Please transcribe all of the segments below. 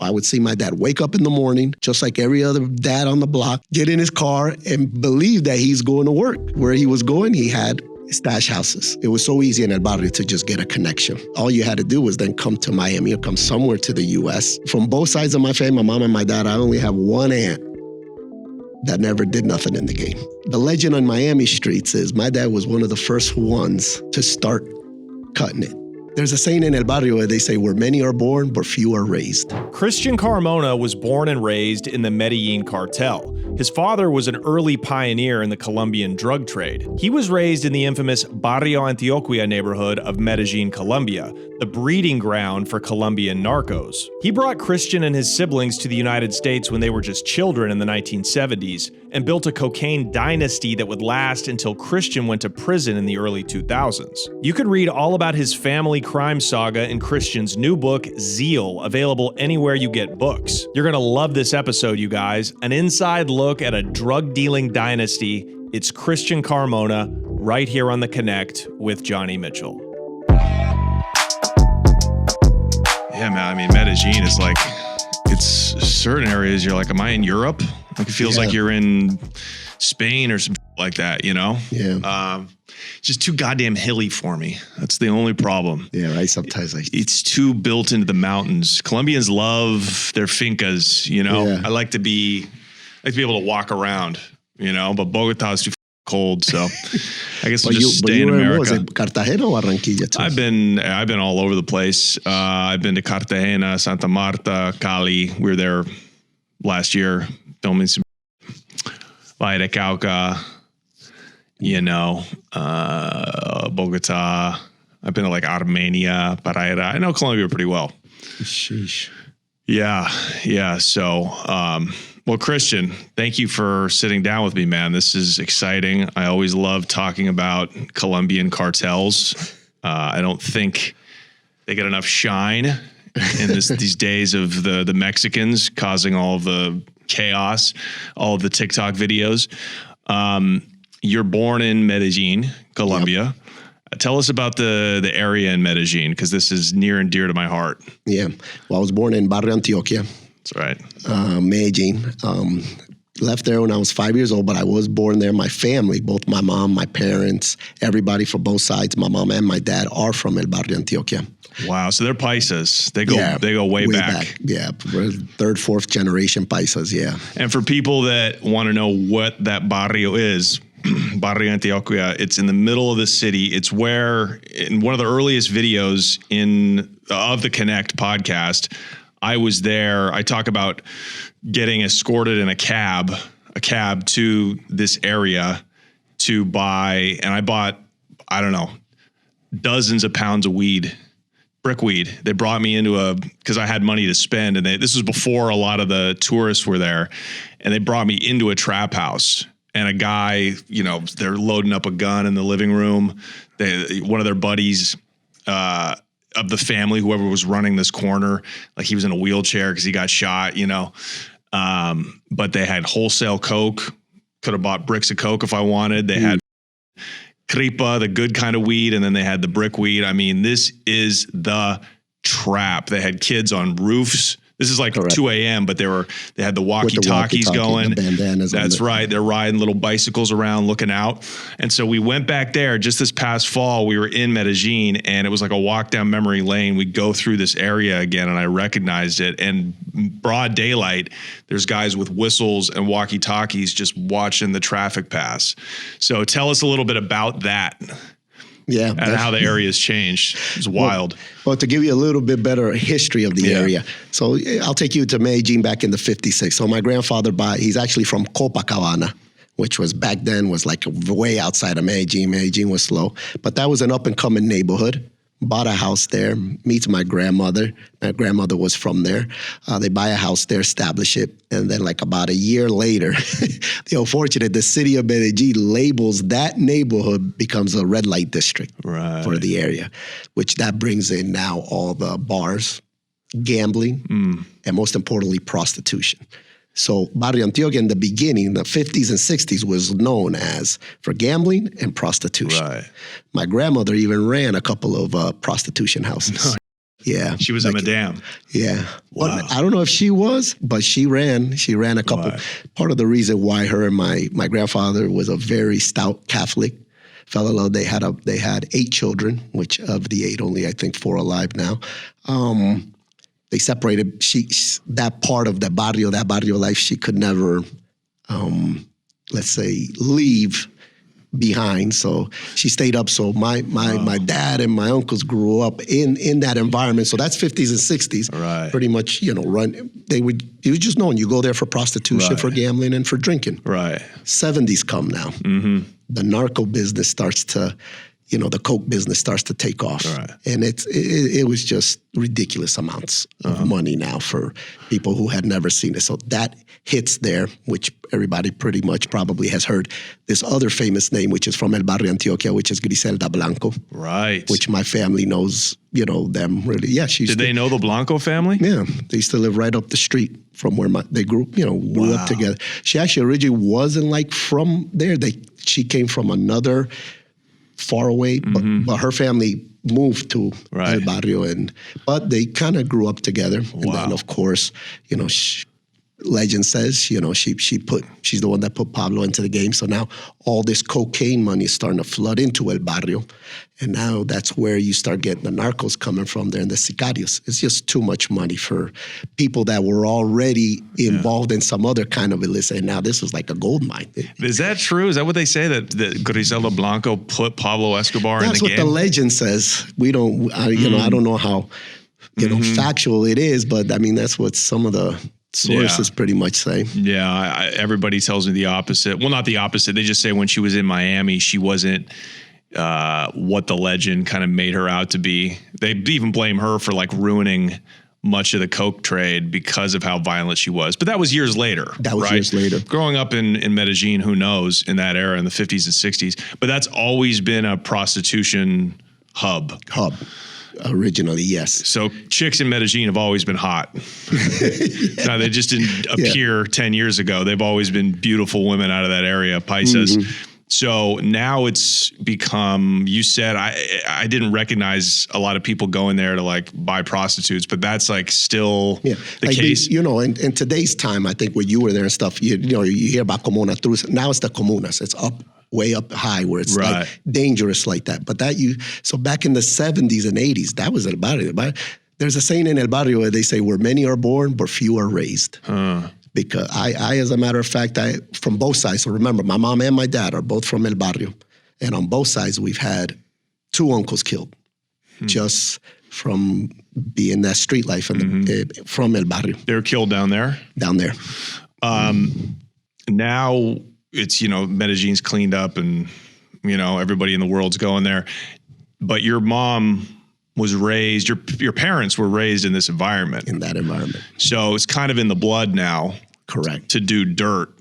I would see my dad wake up in the morning, just like every other dad on the block, get in his car and believe that he's going to work. Where he was going, he had stash houses. It was so easy in El Barrio to just get a connection. All you had to do was then come to Miami or come somewhere to the U.S. From both sides of my family, my mom and my dad, I only have one aunt that never did nothing in the game. The legend on Miami streets is my dad was one of the first ones to start cutting it. There's a saying in El Barrio where they say, where many are born, but few are raised. Christian Carmona was born and raised in the Medellin cartel. His father was an early pioneer in the Colombian drug trade. He was raised in the infamous Barrio Antioquia neighborhood of Medellin, Colombia, the breeding ground for Colombian narcos. He brought Christian and his siblings to the United States when they were just children in the 1970s and built a cocaine dynasty that would last until Christian went to prison in the early 2000s. You can read all about his family crime saga in Christian's new book, Zeal, available anywhere you get books. You're gonna love this episode, you guys. An inside look at a drug-dealing dynasty. It's Christian Carmona, right here on The Connect with Johnny Mitchell. Yeah, man, I mean, Medellin is like, it's certain areas you're like, am I in Europe? Like, it feels like you're in Spain or something like that, you know? Yeah. Just too goddamn hilly for me. That's the only problem. Yeah, right. Sometimes it's too built into the mountains. Colombians love their fincas, you know? Yeah. I like to be able to walk around, you know, but Bogota is too cold, so I guess I'll just stay in America. Was it Cartagena or Barranquilla too? I've been all over the place. I've been to Cartagena, Santa Marta, Cali. We were there last year filming some Valle de Cauca, you know, Bogota. I've been to like Armenia, Pereira. I know Colombia pretty well. Sheesh. Yeah. So, well, Christian, thank you for sitting down with me, man. This is exciting. I always love talking about Colombian cartels. I don't think they get enough shine in these days of the Mexicans causing all of the chaos, all of the TikTok videos. You're born in Medellin, Colombia. Yep. Tell us about the area in Medellin, because this is near and dear to my heart. Yeah. Well, I was born in Barrio Antioquia. That's right. Medellin. Left there when I was 5 years old, but I was born there. My family, both my mom, my parents, everybody from both sides, my mom and my dad, are from El Barrio Antioquia. Wow. So they're paisas. They go way back. Yeah. We're third, fourth generation paisas. Yeah. And for people that want to know what that barrio is, Barrio Antioquia, it's in the middle of the city. It's where, in one of the earliest videos of the Connect podcast, I was there. I talk about getting escorted in a cab to this area to buy, and I bought, I don't know, dozens of pounds of weed, brickweed. They brought me because I had money to spend, and this was before a lot of the tourists were there, and they brought me into a trap house. And a guy, you know, they're loading up a gun in the living room. One of their buddies of the family, whoever was running this corner, like he was in a wheelchair because he got shot, you know. But they had wholesale coke. Could have bought bricks of coke if I wanted. They had cripa, the good kind of weed, and then they had the brick weed. I mean, this is the trap. They had kids on roofs. This is like Correct. 2 a.m., but they had the walkie-talkies going. The bandanas. That's right. They're riding little bicycles around looking out. And so we went back there just this past fall. We were in Medellin, and it was like a walk down memory lane. We go through this area again, and I recognized it. And broad daylight, there's guys with whistles and walkie-talkies just watching the traffic pass. So tell us a little bit about that. Yeah. And how the area has changed. It's wild. Well, to give you a little bit better history of the area. So I'll take you to Medellin back in the 56. So my grandfather, he's actually from Copacabana, which was back then was like way outside of Medellin. Medellin was slow. But that was an up and coming neighborhood. Bought a house there, meets my grandmother. My grandmother was from there. They buy a house there, establish it. And then like about a year later, the city of Medellin labels that neighborhood becomes a red light district for the area, which that brings in now all the bars, gambling, and most importantly, prostitution. So Barrio Antioquia in the beginning, the 50s and 60s, was known as for gambling and prostitution. Right. My grandmother even ran a couple of prostitution houses. Yeah. She was a madame. Yeah. Wow. Well, I don't know if she was, but she ran a couple. Right. Part of the reason why her and my grandfather was a very stout Catholic fellow. They had 8 children, which of the 8, only I think 4 alive now. They separated. That part of that barrio life, she could never, let's say, leave behind. So she stayed up. So my dad and my uncles grew up in that environment. So that's 50s and 60s. Right. Pretty much, it was just known. You go there for prostitution, Right. for gambling, and for drinking. Right. 70s come now. Mm-hmm. The narco business starts to, the coke business starts to take off. Right. And it was just ridiculous amounts of money now for people who had never seen it. So that hits there, which everybody pretty much probably has heard. This other famous name, which is from El Barrio Antioquia, which is Griselda Blanco. Right. Which my family knows, them really. Yeah, Did they know the Blanco family? Yeah, they used to live right up the street from where they grew up together. She actually originally wasn't from there. She came from another far away, but her family moved to El Barrio, but they kind of grew up together. Wow. And then, of course, legend says, she's the one that put Pablo into the game. So now all this cocaine money is starting to flood into El Barrio. And now that's where you start getting the narcos coming from there and the sicarios. It's just too much money for people that were already involved in some other kind of illicit. And now this was like a gold mine. Is that true? Is that what they say, that Griselda Blanco put Pablo Escobar in the game? That's what the legend says. We don't, I don't know how, factual it is, but I mean, that's what some of the sources pretty much say. Yeah, everybody tells me the opposite. Well, not the opposite. They just say when she was in Miami, she wasn't what the legend kind of made her out to be. They even blame her for ruining much of the coke trade because of how violent she was. But that was years later. Years later. Growing up in Medellin, who knows, in that era, in the 50s and 60s. But that's always been a prostitution hub. Originally, yes. So chicks in Medellin have always been hot. Now, they just didn't appear 10 years ago. They've always been beautiful women out of that area, paisas. So now it's become, you said, I didn't recognize a lot of people going there to buy prostitutes, but that's still the case. In today's time, I think when you were there and stuff, you hear about Carmona through, now it's the comunas. It's way up high where it's dangerous like that. But so back in the 70s and 80s, that was El Barrio. There's a saying in El Barrio where they say, where many are born, but few are raised. Because I, as a matter of fact, from both sides, so remember, my mom and my dad are both from El Barrio. And on both sides, we've had 2 uncles killed just from being that street life from El Barrio. They were killed down there? Down there. Now it's, Medellin's cleaned up and, everybody in the world's going there. But your mom was raised, your parents were raised in this environment. In that environment. So it's kind of in the blood now. Correct. To do dirt.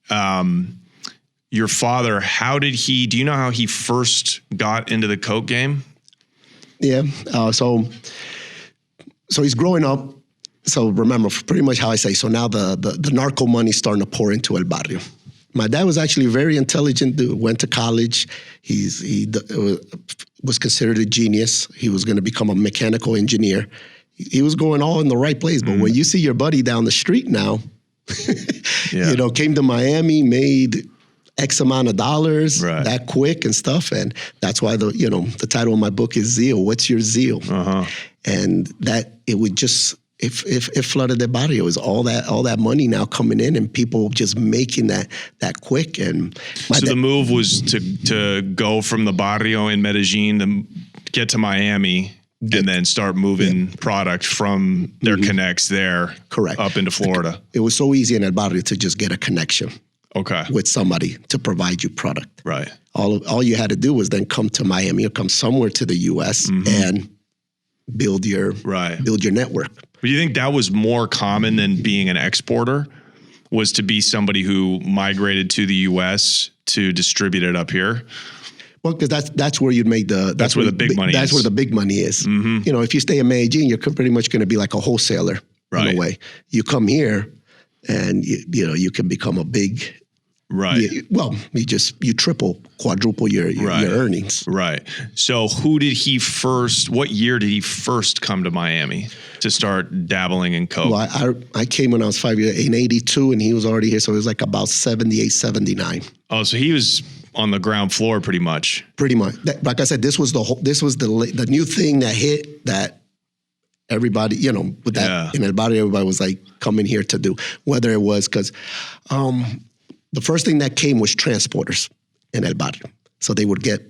Your father, do you know how he first got into the coke game? Yeah. So he's growing up. So remember, pretty much how I say, so now the narco money's starting to pour into El Barrio. My dad was actually very intelligent dude, went to college. He was considered a genius. He was going to become a mechanical engineer. He was going all in the right place. But when you see your buddy down the street now, came to Miami, made X amount of dollars that quick and stuff. And that's why the title of my book is Zeal. What's your zeal? And that it would just, it flooded the barrio. It was all that money now coming in and people just making that quick. And the move was to go from the barrio in Medellin to get to Miami. And then start moving product from their connects there up into Florida. It was so easy in El Barrio to just get a connection with somebody to provide you product. Right. All you had to do was then come to Miami or come somewhere to the U.S. and build your network. But you think that was more common than being an exporter? Was to be somebody who migrated to the U.S. to distribute it up here? Well, because that's where you'd make that's where the big money is. That's where the big money is. If you stay in Medellin, you're pretty much going to be like a wholesaler in a way. You come here, and you can become a big Right. You triple, quadruple your earnings. Right. So what year did he first come to Miami to start dabbling in coke? Well, I came when I was 5 years, in 82, and he was already here. So it was like about 78, 79. Oh, so he was on the ground floor pretty much. Pretty much. Like I said, this was the new thing that hit that everybody, with that in El Barrio, everybody was like coming here to do, whether it was because the first thing that came was transporters in El Barrio. So they would get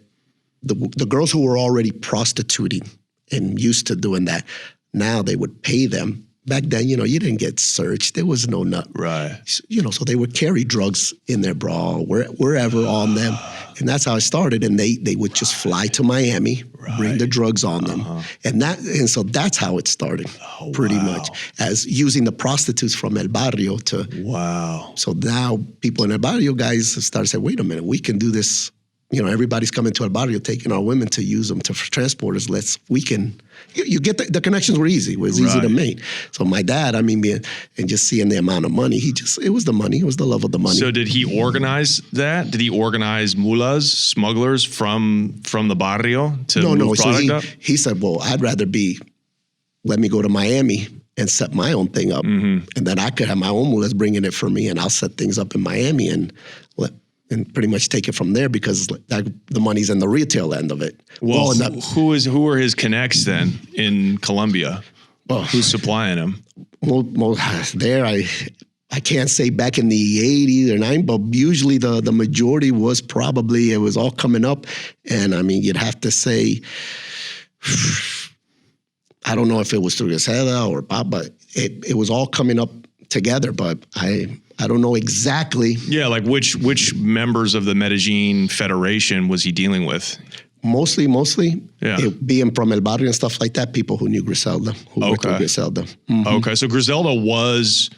the girls who were already prostituting and used to doing that. Now they would pay them. Back then, you didn't get searched. There was no nut. Right. So they would carry drugs in their bra, wherever on them. And that's how it started. And they would just fly to Miami, bring the drugs on them. And so that's how it started, pretty much, as using the prostitutes from El Barrio to. Wow. So now people in El Barrio guys started saying, wait a minute, we can do this. Everybody's coming to El Barrio, taking our women to use them to transporters. You get the connections were easy. It was easy to make. So my dad, and just seeing the amount of money, it was the money. It was the love of the money. So did he organize that? Did he organize mulas, smugglers from the barrio to move product up? He said, well, I'd rather let me go to Miami and set my own thing up. And then I could have my own mulas bringing it for me, and I'll set things up in Miami and pretty much take it from there, because the money's in the retail end of it. Well, who are his connects then in Colombia? Well, who's supplying him? There, I can't say back in the 80s or 90s, but usually the majority was probably, it was all coming up. And you'd have to say, I don't know if it was through Zeal or Bob, but it was all coming up together, but I don't know exactly. Yeah, like which members of the Medellin Federation was he dealing with? Mostly, being from El Barrio and stuff like that, people who knew Griselda, who worked with Griselda. Okay, so Griselda was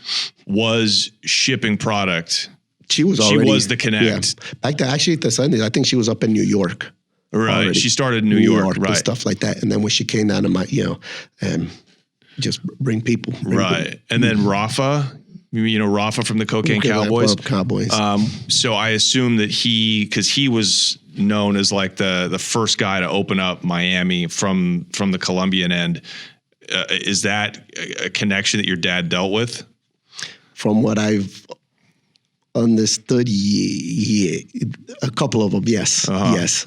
shipping product. She was the connect. Yeah. Back then, actually, the Sundays, I think she was up in New York. Right, already. She started in New York, right. And stuff like that. And then when she came down to and just bring people. And then Rafa. Rafa from the Cocaine Cowboys. So I assume that because he was known as like the first guy to open up Miami from the Colombian end. Is that a connection that your dad dealt with? From what I've understood, a couple of them, yes. Yes.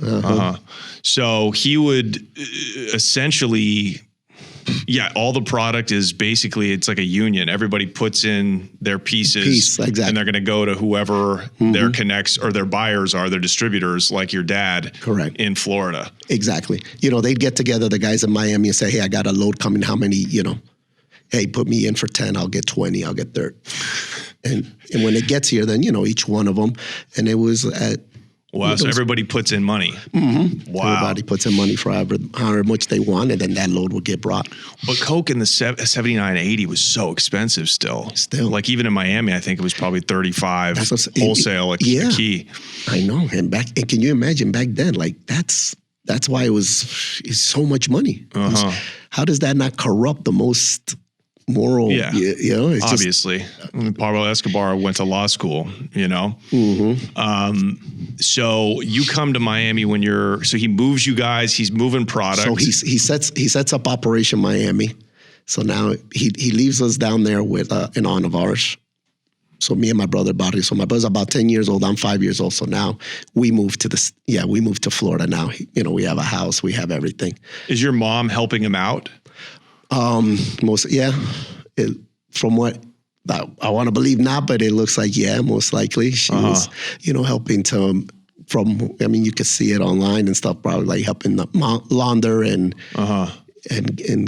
So he would essentially. Yeah, all the product is basically, it's like a union. Everybody puts in their pieces, exactly. And they're going to go to whoever their connects or their buyers are, their distributors, like your dad. Correct. In Florida. Exactly. They'd get together, the guys in Miami, and say, hey, I got a load coming. How many, hey, put me in for 10, I'll get 20, I'll get 30. And when it gets here, then, each one of them. And it was at. Wow, so everybody puts in money. Wow. Everybody puts in money for however much they want, and then that load would get brought. But Coke in the 79, 80 was so expensive still. Like even in Miami, I think it was probably 35 wholesale a key. I know. And can you imagine back then, like that's why it's so much money. How does that not corrupt the most moral? Yeah, obviously. Pablo Escobar went to law school, So you come to Miami so he moves you guys, he's moving product. So he sets up Operation Miami. So now he leaves us down there with an aunt of ours. So me and my brother Barrio. So my brother's about 10 years old. I'm 5 years old. So now we moved to Florida now. We have a house, we have everything. Is your mom helping him out? From what I want to believe not, but it looks like, most likely she was, helping you could see it online and stuff, probably like helping launder and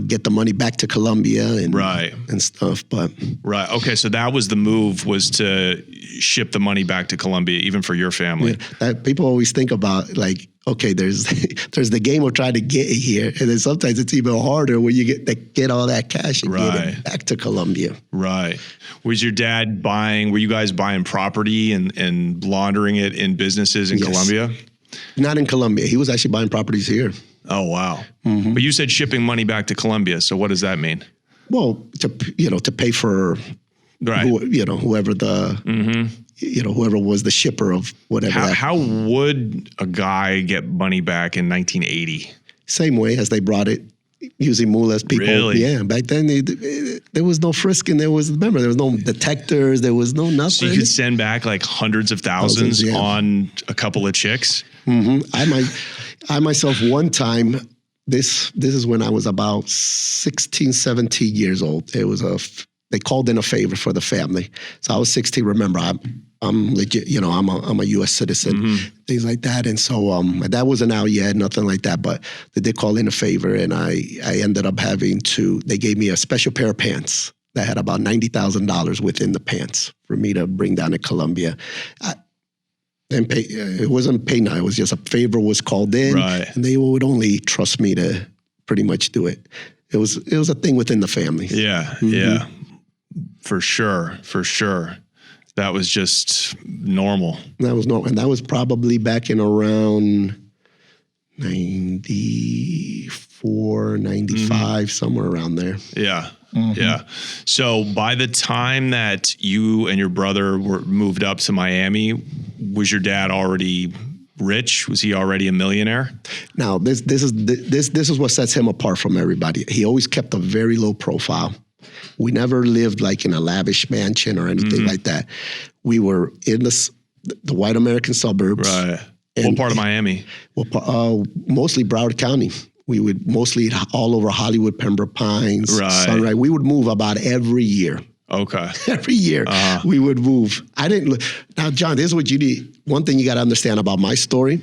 get the money back to Colombia and stuff. But okay, so that was the move, was to ship the money back to Colombia, even for your family. That people always think about, like, okay, there's the game of trying to get it here, and then sometimes it's even harder when you get all that cash and get it back to Colombia. Right. Was your dad were you guys buying property and laundering it in businesses in Colombia? Not in Colombia. He was actually buying properties here. Oh, wow. But you said shipping money back to Colombia. So what does that mean? Well, to pay for whoever the whoever was the shipper of whatever. How would a guy get money back in 1980? Same way as they brought it, using mules people. Really? Yeah, back then there was no frisking. There was no detectors. There was no nothing. So you could send back like hundreds of thousands on a couple of chicks? I myself, one time, this is when I was about 16, 17 years old. They called in a favor for the family. So I was 16. Remember, I'm legit, I'm a U.S. citizen, things like that. And so my dad wasn't out yet, nothing like that, but they did call in a favor, and I ended up they gave me a special pair of pants that had about $90,000 within the pants for me to bring down to Colombia. It wasn't pay now, it was just a favor was called in, and they would only trust me to pretty much do it. It was a thing within the family. Yeah, yeah, for sure. That was just normal. That was normal. And that was probably back in around 94, 95, somewhere around there. Yeah. Yeah. So by the time that you and your brother were moved up to Miami, was your dad already rich? Was he already a millionaire? Now, this is what sets him apart from everybody. He always kept a very low profile. We never lived like in a lavish mansion or anything like that. We were in the white American suburbs. Right. What part of Miami? Well, mostly Broward County. We would mostly all over Hollywood, Pembroke Pines, Sunrise. We would move about every year. Okay. Every year we would move. Now, John, this is what you need. One thing you got to understand about my story.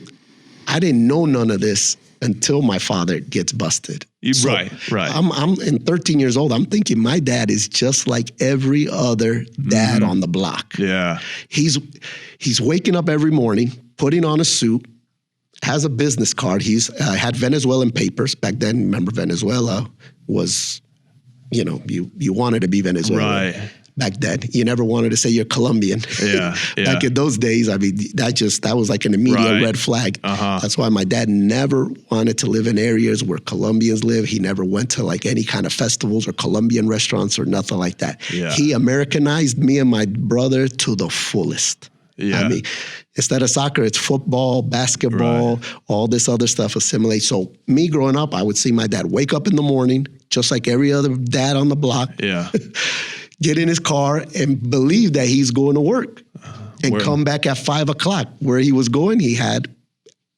I didn't know none of this until my father gets busted. Right. I'm in 13 years old. I'm thinking my dad is just like every other dad on the block. Yeah. He's waking up every morning, putting on a suit, has a business card. He's had Venezuelan papers. Back then, remember, Venezuela was, you wanted to be Venezuelan. Right. Back then, you never wanted to say you're Colombian. Yeah. Back in those days, I mean, that was like an immediate red flag. That's why my dad never wanted to live in areas where Colombians live. He never went to like any kind of festivals or Colombian restaurants or nothing like that. Yeah. He Americanized me and my brother to the fullest. Yeah. I mean, instead of soccer, it's football, basketball, all this other stuff assimilates. So me growing up, I would see my dad wake up in the morning, just like every other dad on the block. Yeah. Get in his car and believe that he's going to work and come back at 5 o'clock. Where he was going, he had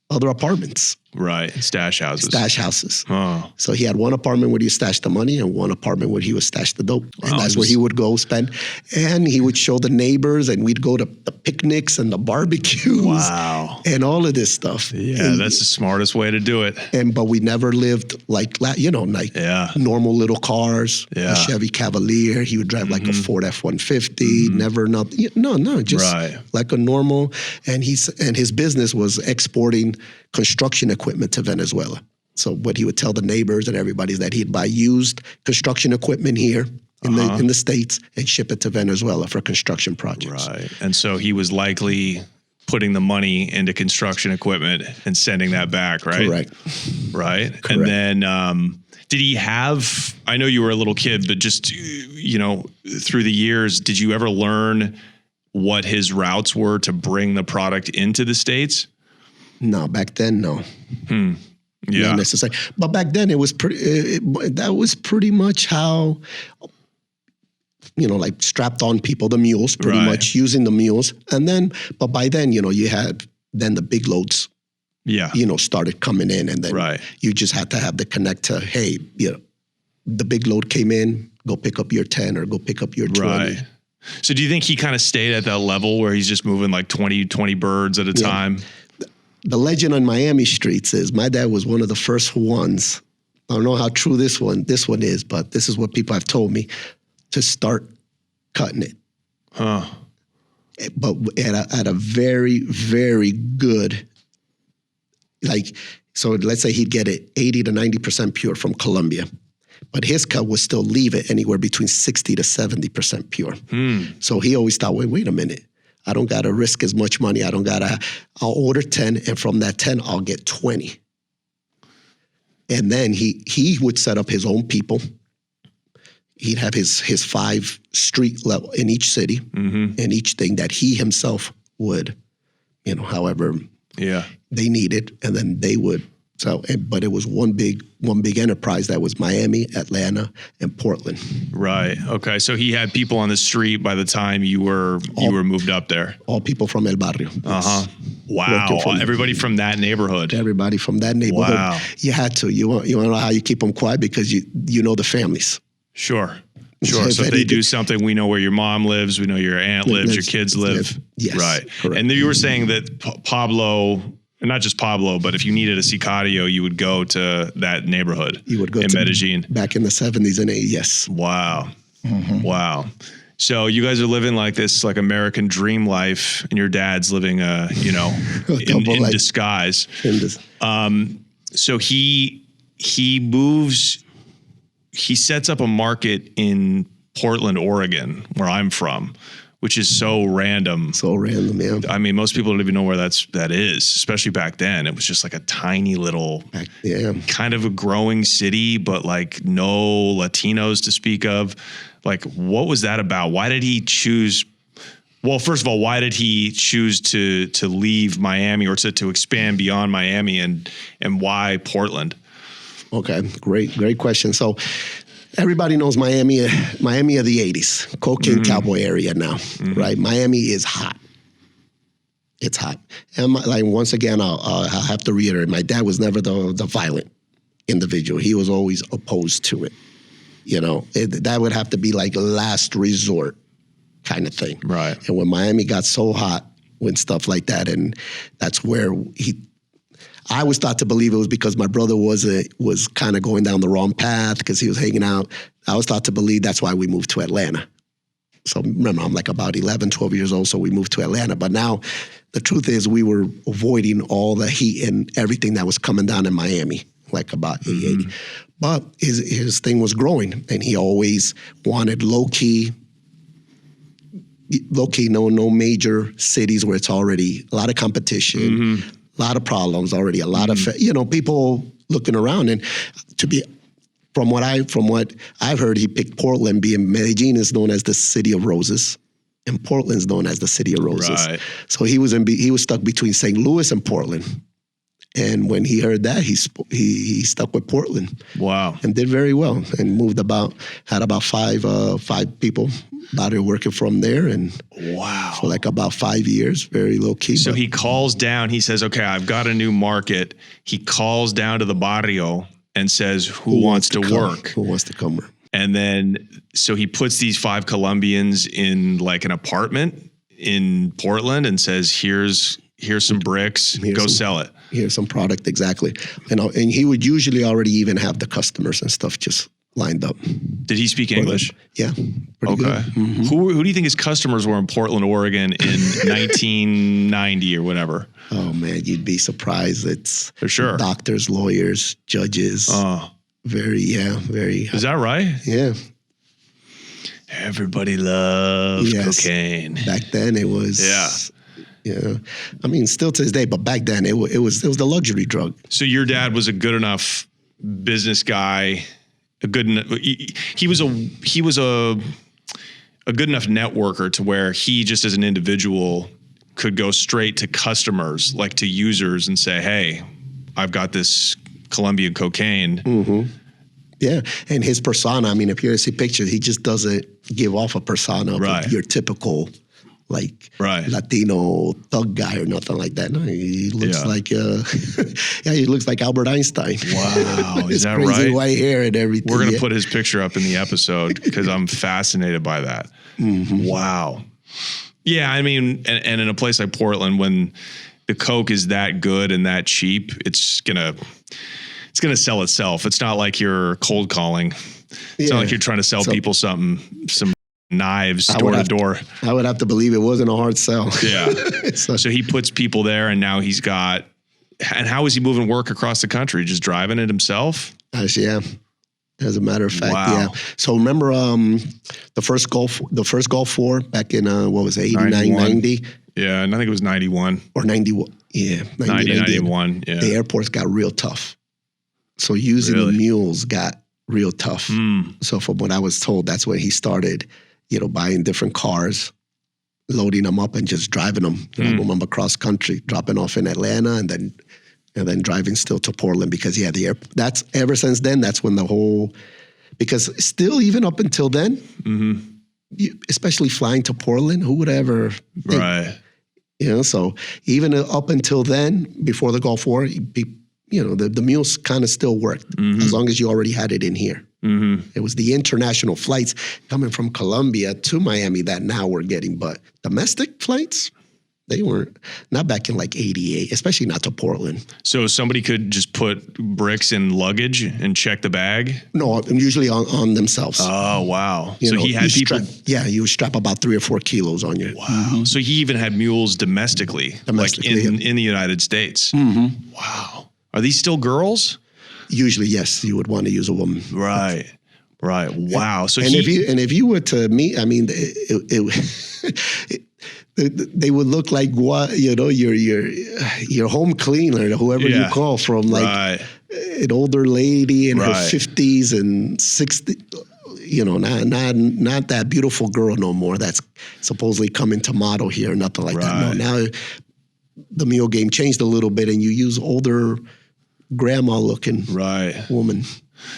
other apartments. Right. Stash houses. Oh. So he had one apartment where he stashed the money and one apartment where he would stash the dope. And that's where he would go spend. And he would show the neighbors, and we'd go to the picnics and the barbecues. Wow. And all of this stuff. Yeah, that's the smartest way to do it. But we never lived like normal little cars. Yeah. A Chevy Cavalier. He would drive like a Ford F-150. Just like a normal. And his business was exporting construction equipment to Venezuela. So what he would tell the neighbors and everybody is that he'd buy used construction equipment here in the States and ship it to Venezuela for construction projects. Right. And so he was likely putting the money into construction equipment and sending that back, right? Correct. Right. Correct. And then did he have, I know you were a little kid, but just, through the years, did you ever learn what his routes were to bring the product into the States? No, back then, no. Yeah. Not necessarily. But back then, it was that was pretty much how, like strapped on people, the mules, pretty much using the mules. And then, but by then, you had then the big loads, started coming in. And then you just had to have the connect to, hey, the big load came in, go pick up your 10 or go pick up your 20. Right. So do you think he kind of stayed at that level where he's just moving like 20 birds at a time? The legend on Miami streets is my dad was one of the first ones. I don't know how true this one is, but this is what people have told me, to start cutting it. Huh. But at a very, very good, so let's say he'd get it 80 to 90% pure from Colombia. But his cut would still leave it anywhere between 60 to 70% pure. So he always thought, wait a minute. I don't got to risk as much money. I'll order 10, and from that 10, I'll get 20. And then he would set up his own people. he'd have his 5 street level in each city, and each thing that he himself would, however they needed, and then they would. So, but it was one big enterprise that was Miami, Atlanta, and Portland. Right. Okay. So he had people on the street by the time you were moved up there. All people from El Barrio. Wow. Everybody from that neighborhood. Everybody from that neighborhood. Wow. You had to. You want to know how you keep them quiet because you know the families. Sure. So if they do something, we know where your mom lives, we know your aunt lives, your kids live. Yes. Right. Correct. And you were saying that Pablo. Not just Pablo, but if you needed a sicario, you would go to that neighborhood. You would go in Medellin. Back in the 70s and 80s, yes. Wow. Wow. So you guys are living like this, like American dream life, and your dad's living, in disguise. So he sets up a market in Portland, Oregon, where I'm from, which is so random. So random, yeah. I mean, most people don't even know where that is, especially back then. It was just like a tiny little, kind of a growing city, but like no Latinos to speak of. Like, what was that about? Why did he choose? Well, first of all, why did he choose to leave Miami or to expand beyond Miami, and why Portland? Okay, great question. So, everybody knows Miami of the 80s, cocaine cowboy area now, right? Miami is hot. It's hot. And once again, I'll have to reiterate, my dad was never the violent individual. He was always opposed to it. That would have to be like a last resort kind of thing. Right. And when Miami got so hot with stuff like that, and that's where I was thought to believe it was because my brother was kind of going down the wrong path because he was hanging out. I was thought to believe that's why we moved to Atlanta. So remember, I'm like about 11, 12 years old, so we moved to Atlanta. But now the truth is we were avoiding all the heat and everything that was coming down in Miami, like about 80. But his thing was growing, and he always wanted low-key, no major cities where it's already a lot of competition, a lot of problems already, a lot of people looking around. And from what I've heard, he picked Portland, being Medellin is known as the city of roses, and Portland's known as the city of roses. Right. So he was stuck between St. Louis and Portland. And when he heard that, he stuck with Portland. Wow. And did very well, and had about five people out there working from there, and for like about 5 years, very low key. So he calls down, he says, okay, I've got a new market. He calls down to the barrio and says, who wants to work? Who wants to come work? And then, so he puts these 5 Colombians in like an apartment in Portland and says, here's some bricks, sell it. Here's some product, exactly. And he would usually already even have the customers and stuff just lined up. Did he speak English? Yeah. Okay. Good. Who do you think his customers were in Portland, Oregon in 1990 or whatever? Oh man, you'd be surprised. It's for sure doctors, lawyers, judges. Very. Is that right? Yeah. Everybody loves cocaine. Back then it was. Yeah. I mean, still to this day, but back then it was the luxury drug. So your dad was a good enough business guy. He was a good enough networker to where he just as an individual could go straight to customers, like to users, and say, "Hey, I've got this Colombian cocaine." Yeah, and his persona. I mean, if you see pictures, he just doesn't give off a persona of your typical Latino thug guy or nothing like that. No, he looks like he looks like Albert Einstein. Wow, is that crazy right? White hair and everything. We're gonna put his picture up in the episode because I'm fascinated by that. Wow. Yeah, I mean, and in a place like Portland, when the coke is that good and that cheap, it's gonna sell itself. It's not like you're cold calling. It's not like you're trying to sell people some knives door to door. I would have to believe it wasn't a hard sell. Yeah. So he puts people there, and now he's got. And how is he moving work across the country? Just driving it himself? Yeah. As a matter of fact, yeah. So remember the first Gulf War back in 89, 90? Yeah, and I think it was 91 or 91. Yeah, 91. Yeah, the airports got real tough. So using the mules got real tough. So from what I was told, that's when he started, buying different cars, loading them up and just driving them. I remember cross country, dropping off in Atlanta and then driving still to Portland because he had the air. That's ever since then. That's when because still even up until then, especially flying to Portland, who would ever think, Right. So even up until then, before the Gulf War, the mules kind of still worked as long as you already had it in here. It was the international flights coming from Colombia to Miami that now we're getting, but domestic flights, they weren't, not back in like 88, especially not to Portland. So somebody could just put bricks in luggage and check the bag? No, usually on themselves. Oh, wow. So he had people. You would strap about 3 or 4 kilos on you. Wow. So he even had mules domestically like in the United States. Wow. Are these still girls? Usually, yes, you would want to use a woman. Right. Wow. So if you were to meet, I mean, they would look like what your home cleaner, whoever you call from, like an older lady in her 50s and 60s. Not that beautiful girl no more. That's supposedly coming to model here, nothing like that. No, now the mule game changed a little bit, and you use older grandma-looking woman.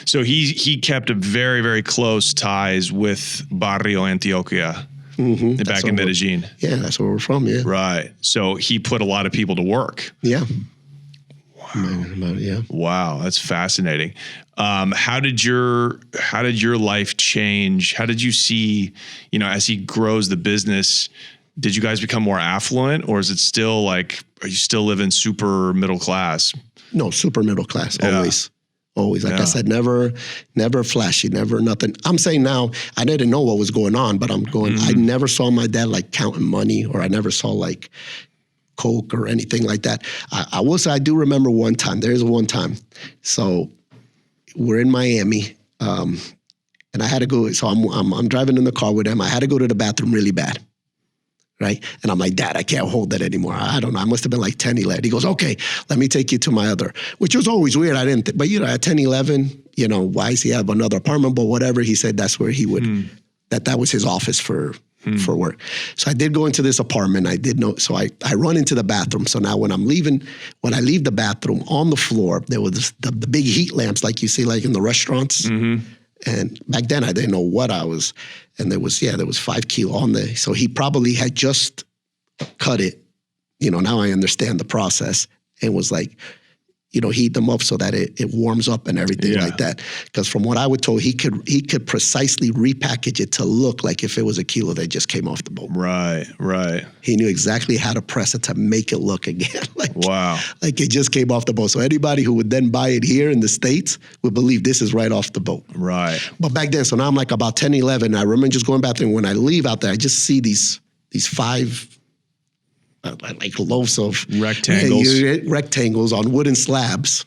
So he kept a very, very close ties with Barrio Antioquia back in Medellin. Yeah, that's where we're from. Yeah, right. So he put a lot of people to work. Yeah. Wow. Wow, that's fascinating. How did your life change? How did you see, as he grows the business? Did you guys become more affluent, or is it still like, are you still living super middle class? No, super middle class, always. Like I said, never flashy, never nothing. I'm saying now, I didn't know what was going on, but I'm going, I never saw my dad like counting money, or I never saw like Coke or anything like that. I will say, I do remember one time, there's one time. So we're in Miami, and I had to go, so I'm driving in the car with him. I had to go to the bathroom really bad. Right? And I'm like, Dad, I can't hold that anymore. I don't know. I must have been like 10, 11. He goes, okay, let me take you to my other, which was always weird. I didn't, but at 10, 11, why does he have another apartment? But whatever, he said that's where he would, that was his office for work. So I did go into this apartment. I did know, so I run into the bathroom. So now when I leave the bathroom, on the floor, there was the big heat lamps like you see like in the restaurants. And back then I didn't know what I was. And there was 5 kilo on there. So he probably had just cut it. Now I understand the process, and was like, heat them up so that it warms up and everything like that. Because from what I was told, he could precisely repackage it to look like if it was a kilo that just came off the boat. Right. He knew exactly how to press it to make it look again like it just came off the boat. So anybody who would then buy it here in the States would believe this is right off the boat. Right. But back then, so now I'm like about 10, 11. I remember just going back there, and when I leave out there, I just see these 5 like loaves of rectangles on wooden slabs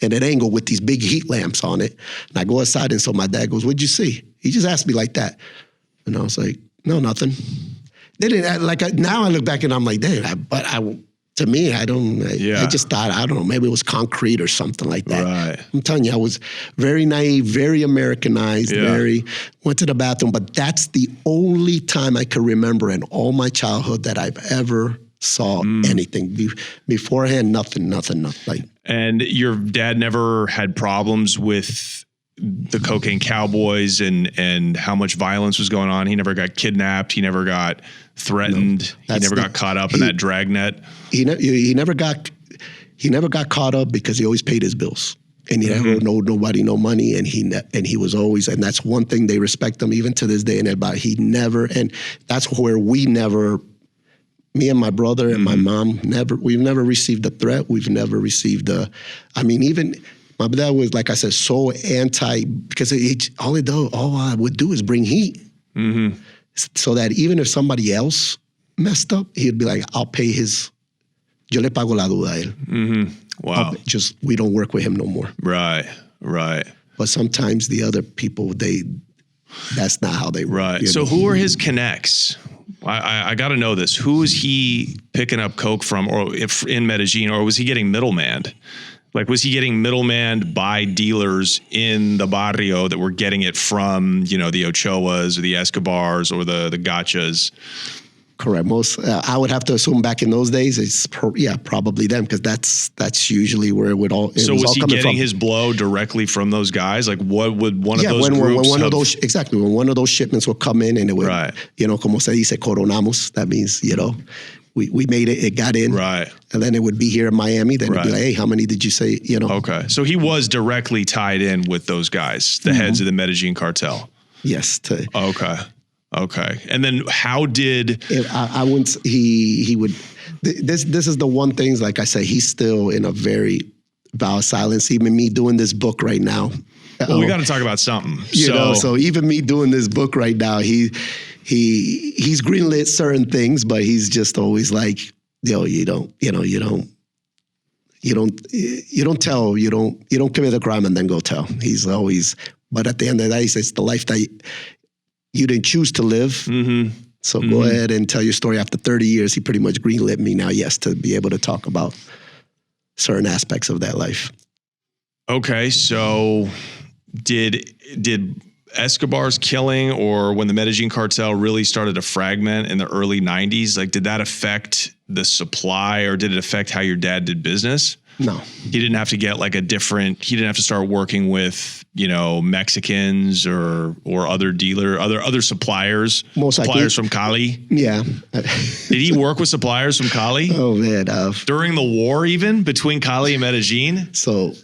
and an angle with these big heat lamps on it. And I go outside, and so my dad goes, "What'd you see?" He just asked me like that. And I was like, "No, nothing." They didn't now I look back and I'm like, "Dang," to me, I just thought, I don't know, maybe it was concrete or something like that. Right. I'm telling you, I was very naive, very Americanized, went to the bathroom, but that's the only time I can remember in all my childhood that I've ever saw anything. Beforehand, nothing. Like. And your dad never had problems with the cocaine cowboys and how much violence was going on? He never got kidnapped. He never got threatened. He never got caught up in that dragnet. He never got caught up because he always paid his bills, and he never owed nobody no money. And he was always, and that's one thing they respect him even to this day. And and that's where we never. Me and my brother and my mom we've never received a threat. We've never received even. My dad was, like I said, so anti, because all I would do is bring heat. So that even if somebody else messed up, he'd be like, I'll pay his, yo le pago la duda a él. Wow. We don't work with him no more. Right. But sometimes the other people, that's not how they work. Right. So who are his connects? I got to know this. Who is he picking up coke from, or if in Medellin, or was he getting middlemanned? Like, was he getting middlemaned by dealers in the barrio that were getting it from, the Ochoas or the Escobars or the Gachas? Correct. Most, I would have to assume back in those days, it's probably them, because that's usually where it would all. So was he getting his blow directly from those guys? Like, what would one of those groups? When one of those when one of those shipments would come in and it would, como se dice, coronamos. That means we made it. It got in, right? And then it would be here in Miami. Then it'd be like, hey, how many did you say? Okay, so he was directly tied in with those guys, the heads of the Medellin cartel. Yes. Okay. And then how did I wouldn't? He would. This is the one thing. Like I said, he's still in a very vow of silence. Even me doing this book right now. Well, we got to talk about something. So even me doing this book right now, he's greenlit certain things, but he's just always like, you don't commit a crime and then go tell. He's always, but at the end of the day, it's the life that you didn't choose to live. Mm-hmm. So go ahead and tell your story. After 30 years, he pretty much greenlit me now, yes, to be able to talk about certain aspects of that life. Okay, so did Escobar's killing, or when the Medellin cartel really started to fragment in the early 90s, like, did that affect the supply, or did it affect how your dad did business? No. He didn't have to get he didn't have to start working with, Mexicans or other suppliers. Most suppliers likely. from Cali. Yeah. Did he work with suppliers from Cali? Oh man. During the war, even between Cali and Medellin? So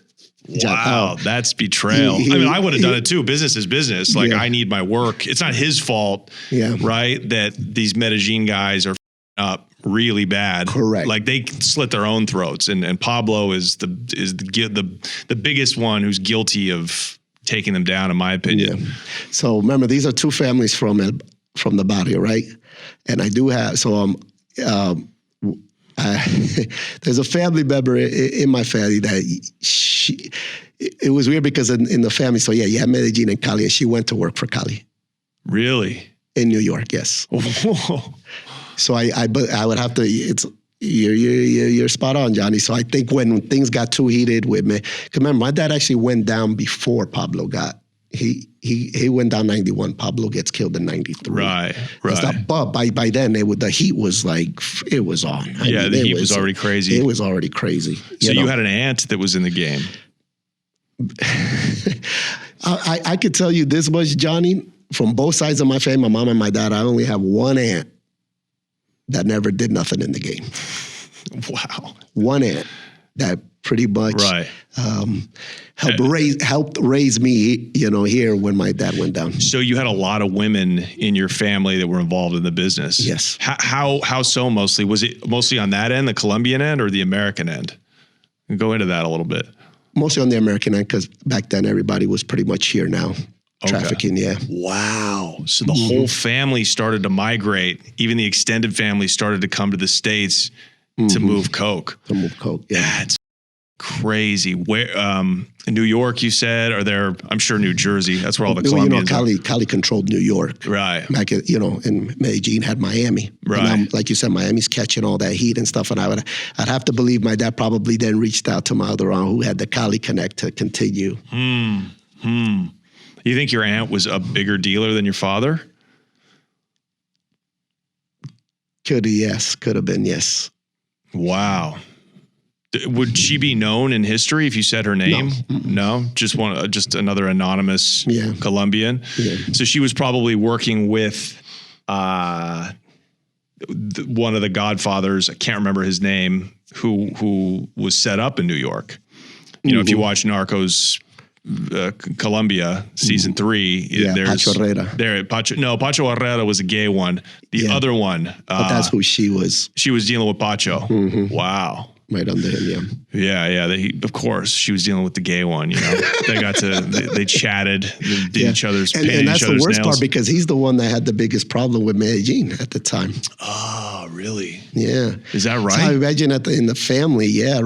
wow, that's betrayal. I would have done it too. Business is business. Like, I need my work. It's not his fault, right? That these Medellin guys are up really bad. Correct. Like, they slit their own throats, and Pablo is the biggest one who's guilty of taking them down, in my opinion. Yeah. So remember, these are two families from the barrio, right? And I do have there's a family member in my family that it was weird because in the family, so you have Medellin and Cali, and she went to work for Cali. Really? In New York, yes. So I would have to. You're spot on, Johnny. So I think when things got too heated with me, because remember, my dad actually went down before Pablo got. He went down 91. Pablo gets killed in 93. Right. But by then the heat was like, it was on. The heat was already crazy. It was already crazy. So you had an aunt that was in the game. I could tell you this much, Johnny, from both sides of my family, my mom and my dad, I only have one aunt that never did nothing in the game. Wow. One aunt that pretty much helped raise me, here when my dad went down. So you had a lot of women in your family that were involved in the business. Yes. How so mostly? Was it mostly on that end, the Colombian end, or the American end? Go into that a little bit. Mostly on the American end, because back then everybody was pretty much here now. Okay. Trafficking, yeah. Wow. So the whole family started to migrate. Even the extended family started to come to the States to move coke. Yeah. That's crazy. Where in New York, you said, or there? I'm sure New Jersey. That's where all the Colombians. Cali controlled New York, right? Back at, and Medellin had Miami, right? And like you said, Miami's catching all that heat and stuff. And I'd have to believe my dad probably then reached out to my other aunt who had the Cali connect to continue. You think your aunt was a bigger dealer than your father? Could have been, yes. Wow. Would she be known in history if you said her name? No, just another anonymous Colombian. Yeah. So she was probably working with one of the godfathers. I can't remember his name. Who was set up in New York. If you watch Narcos. Colombia season 3. There's Pacho Herrera. Pacho Herrera was a gay one. The other one, but that's who she was. She was dealing with Pacho. Wow. Right under him, yeah. Of course, she was dealing with the gay one. They chatted, did each other's, and that's the worst part, because he's the one that had the biggest problem with Medellin at the time. Oh, really? Yeah. Is that right? So I imagine in the family, he had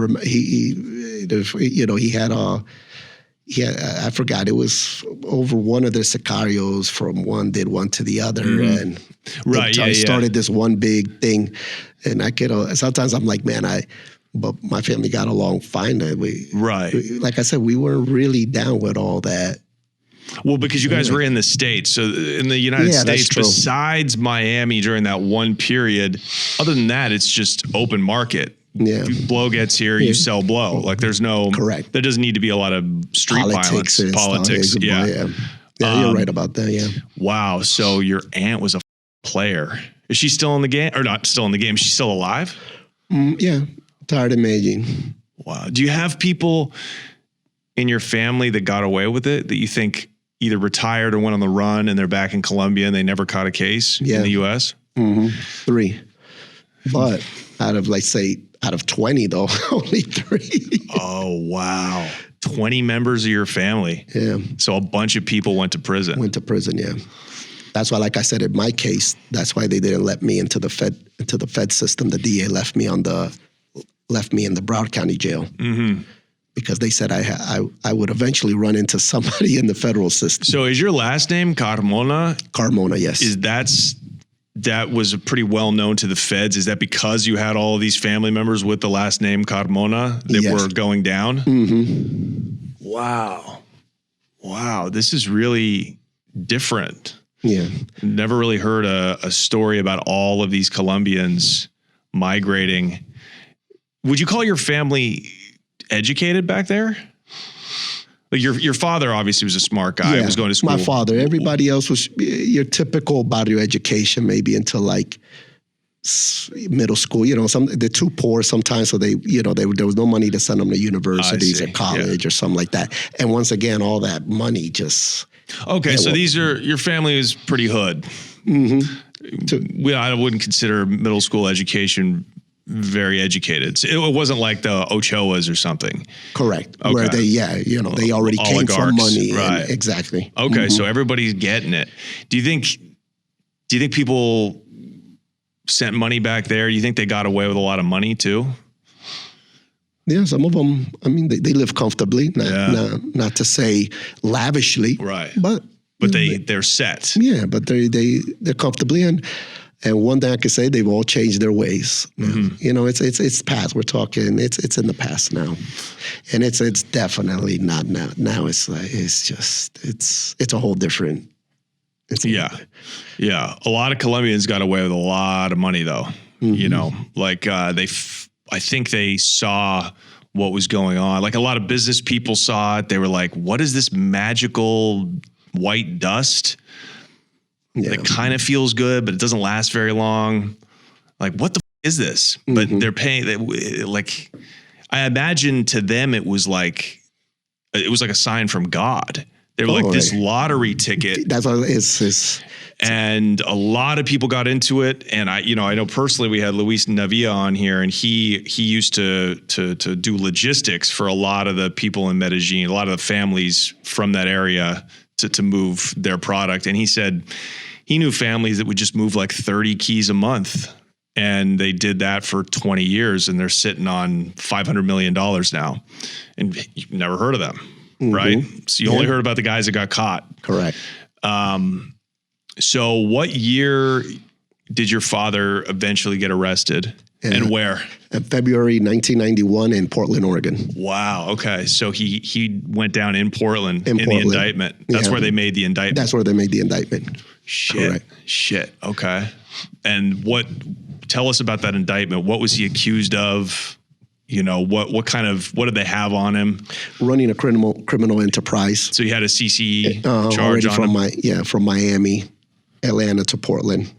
I forgot, it was over one of the sicarios from one did one to the other, and started this one big thing. And I sometimes I'm like, man, but my family got along fine. Like I said, we weren't really down with all that. Well, because you guys were in the States. So in the United States, besides Miami during that one period, other than that, it's just open market. Yeah. Blow gets here, you sell blow. Like there's no, correct. There doesn't need to be a lot of street violence, politics. Yeah, you're right about that. Yeah. Wow. So your aunt was a player. Is she still in the game or not still in the game? Is she still alive? Yeah. Tired of Medellin. Wow. Do you have people in your family that got away with it that you think either retired or went on the run and they're back in Colombia and they never caught a case in the U.S.? 3. But out of 20 though, only 3. Oh, wow. 20 members of your family. Yeah. So a bunch of people went to prison. Yeah. That's why, like I said, in my case, that's why they didn't let me into the Fed system. The DA left me in the Broward County jail. Because they said I would eventually run into somebody in the federal system. So is your last name Carmona? Carmona, yes. That was pretty well known to the feds. Is that because you had all of these family members with the last name Carmona that were going down? Wow. This is really different. Yeah. Never really heard a story about all of these Colombians migrating. Would you call your family educated back there? Like your father obviously was a smart guy. Was going to school. My father. Everybody else was your typical barrio education, maybe until like middle school. You know, they're too poor sometimes, so there was no money to send them to universities or college or something like that. And once again, all that money just. Okay, so your family is pretty hood. I wouldn't consider middle school education very educated. It wasn't like the Ochoas or something. Correct. Okay. Where they already came from money. Right. Exactly. Okay. So everybody's getting it. Do you think people sent money back there? You think they got away with a lot of money too? Yeah, some of them, I mean, they live comfortably, not to say lavishly. Right. But they're set. Yeah, but they're comfortably and one thing I can say, they've all changed their ways. You know, it's past. We're talking. It's in the past now, and it's definitely not now. Now it's a whole different. Yeah. A lot of Colombians got away with a lot of money though. You know, like I think they saw what was going on. Like a lot of business people saw it. They were like, "What is this magical white dust?" It kind of feels good, but it doesn't last very long. Like, what the is this? But they're paying. Like, I imagine to them it was like a sign from God. They were like this lottery ticket. That's what it is. And a lot of people got into it. And I know personally we had Luis Navia on here, and he used to do logistics for a lot of the people in Medellin, a lot of the families from that area to move their product. And he said he knew families that would just move like 30 keys a month. And they did that for 20 years, and they're sitting on $500 million now. And you've never heard of them, right? So you only heard about the guys that got caught. Correct. So what year did your father eventually get arrested, and where? In February 1991 in Portland, Oregon. Wow. Okay. So he went down in Portland in the indictment. That's where they made the indictment. That's where they made the indictment. Shit. Okay. And tell us about that indictment. What was he accused of? You know, what did they have on him? Running a criminal enterprise. So he had a CCE charge on him? From Miami, Atlanta to Portland.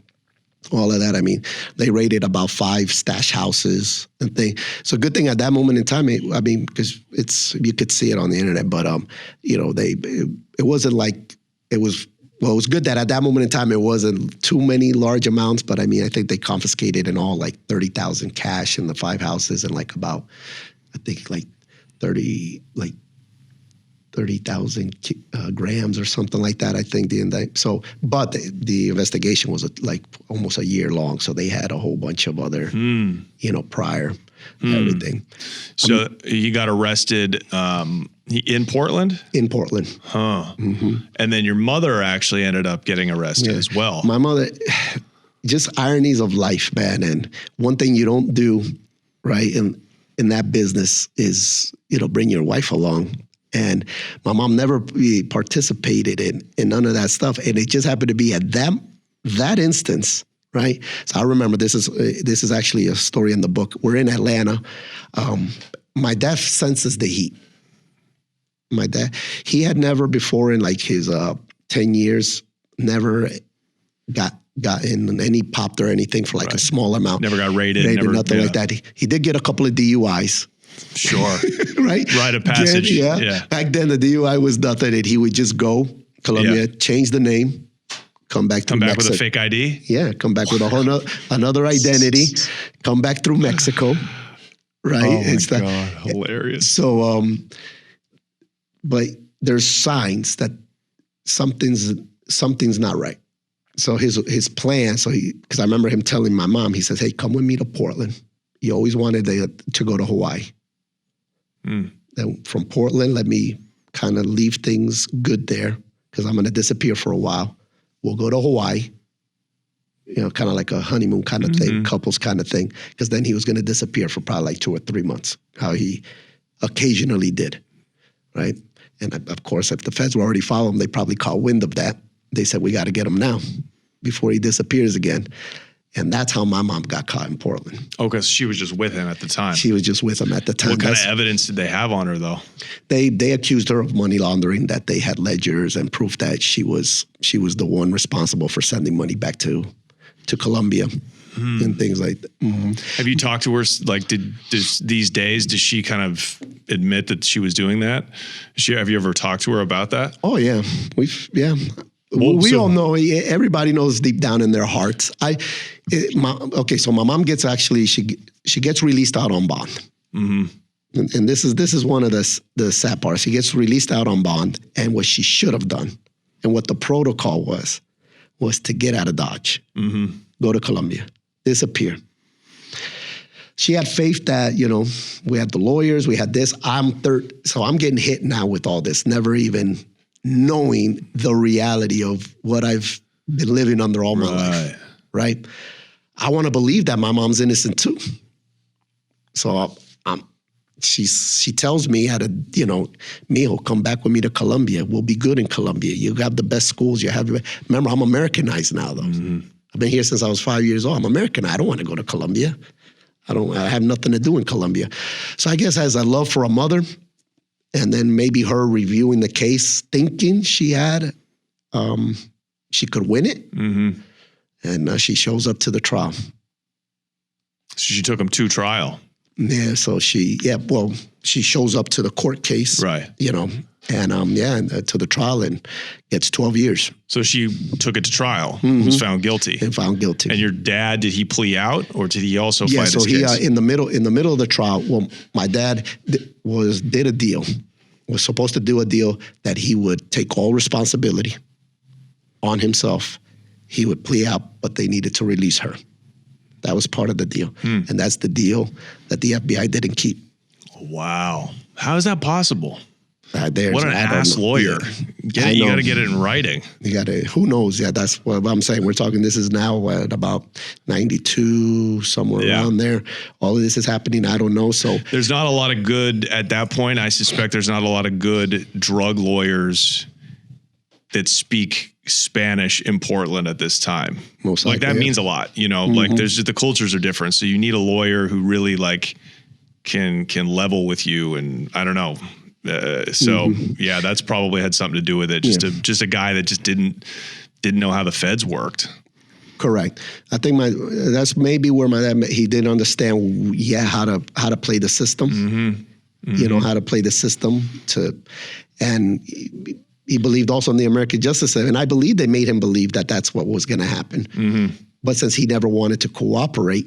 All of that. I mean, they raided about 5 stash houses and things. So good thing at that moment in time, because you could see it on the internet, but it wasn't like it was. Well, it was good that at that moment in time it wasn't too many large amounts, but I mean, I think they confiscated in all like 30,000 cash in the 5 houses and like about, I think like 30,000 grams or something like that. I think the indictment. So, but the investigation was like almost a year long, so they had a whole bunch of other, prior everything. So he got arrested. In Portland? In Portland. Huh. And then your mother actually ended up getting arrested as well. My mother, just ironies of life, man. And one thing you don't do, right? And in that business is, bring your wife along. And my mom never participated in none of that stuff. And it just happened to be at that instance, right? So I remember this is actually a story in the book. We're in Atlanta. My dad senses the heat. My dad, he had never before in like his 10 years, never got in any popped or anything for like a small amount. Never got raided. Nothing like that. He did get a couple of DUIs. Sure. Right? Rite of passage. Yeah. Back then, the DUI was nothing. And he would just go, Colombia, change the name, come back through Mexico. With a fake ID? Yeah, come back with a whole another identity, come back through Mexico. Right? Oh, my God. Hilarious. So, but there's signs that something's not right. So his plan, because I remember him telling my mom, he says, hey, come with me to Portland. He always wanted to go to Hawaii. Then from Portland, let me kind of leave things good there because I'm going to disappear for a while. We'll go to Hawaii, kind of like a honeymoon kind of thing, couples kind of thing, because then he was going to disappear for probably like 2 or 3 months, how he occasionally did, right? And of course, if the feds were already following him, they probably caught wind of that. They said, we got to get him now before he disappears again. And that's how my mom got caught in Portland. Oh, because she was just with him at the time. She was just with him at the time. What kind of evidence did they have on her, though? They accused her of money laundering, that they had ledgers and proof that she was the one responsible for sending money back to Colombia and things like that. Mm-hmm. Have you talked to her? Like, these days, does she kind of admit that she was doing that? Have you ever talked to her about that? Oh, yeah. We all know, everybody knows deep down in their hearts. So my mom gets she gets released out on bond. Mm-hmm. And this is one of the sad parts. She gets released out on bond, and what she should have done and what the protocol was to get out of Dodge, go to Colombia, disappear. She had faith that, we had the lawyers, we had this. So I'm getting hit now with all this, never even knowing the reality of what I've been living under all my life, right? I want to believe that my mom's innocent too. So she tells me, Mijo, come back with me to Colombia. We'll be good in Colombia. You have the best schools. Remember, I'm Americanized now, though. Mm-hmm. I've been here since I was 5 years old. I'm American. I don't want to go to Colombia. I have nothing to do in Colombia. So I guess as a love for a mother, and then maybe her reviewing the case, thinking she could win it. Mm-hmm. And she shows up to the trial. So she took him to trial. Yeah, so she shows up to the court case. Right. And to the trial and gets 12 years. So she took it to trial, was found guilty. And found guilty. And your dad, did he plea out, or did he also fight his case? Yeah, so he, in the middle of the trial, my dad did a deal, was supposed to do a deal that he would take all responsibility on himself. He would plea out, but they needed to release her. That was part of the deal. And that's the deal that the FBI didn't keep. Wow. How is that possible? What an ass lawyer. Yeah. You got to get it in writing. Who knows? Yeah, that's what I'm saying. We're talking, this is now at about 92, somewhere around there. All of this is happening. I don't know. So there's not a lot of good, at that point, I suspect there's not a lot of good drug lawyers that speak Spanish in Portland at this time. Most likely, that means a lot, like there's just, the cultures are different. So you need a lawyer who really can level with you. And I don't know. Yeah, that's probably had something to do with it. Just a guy that just didn't know how the feds worked. Correct. I think that's maybe where my dad, he didn't understand how to play the system. How to play the system and he believed also in the American justice system, and I believe they made him believe that that's what was going to happen. But since he never wanted to cooperate,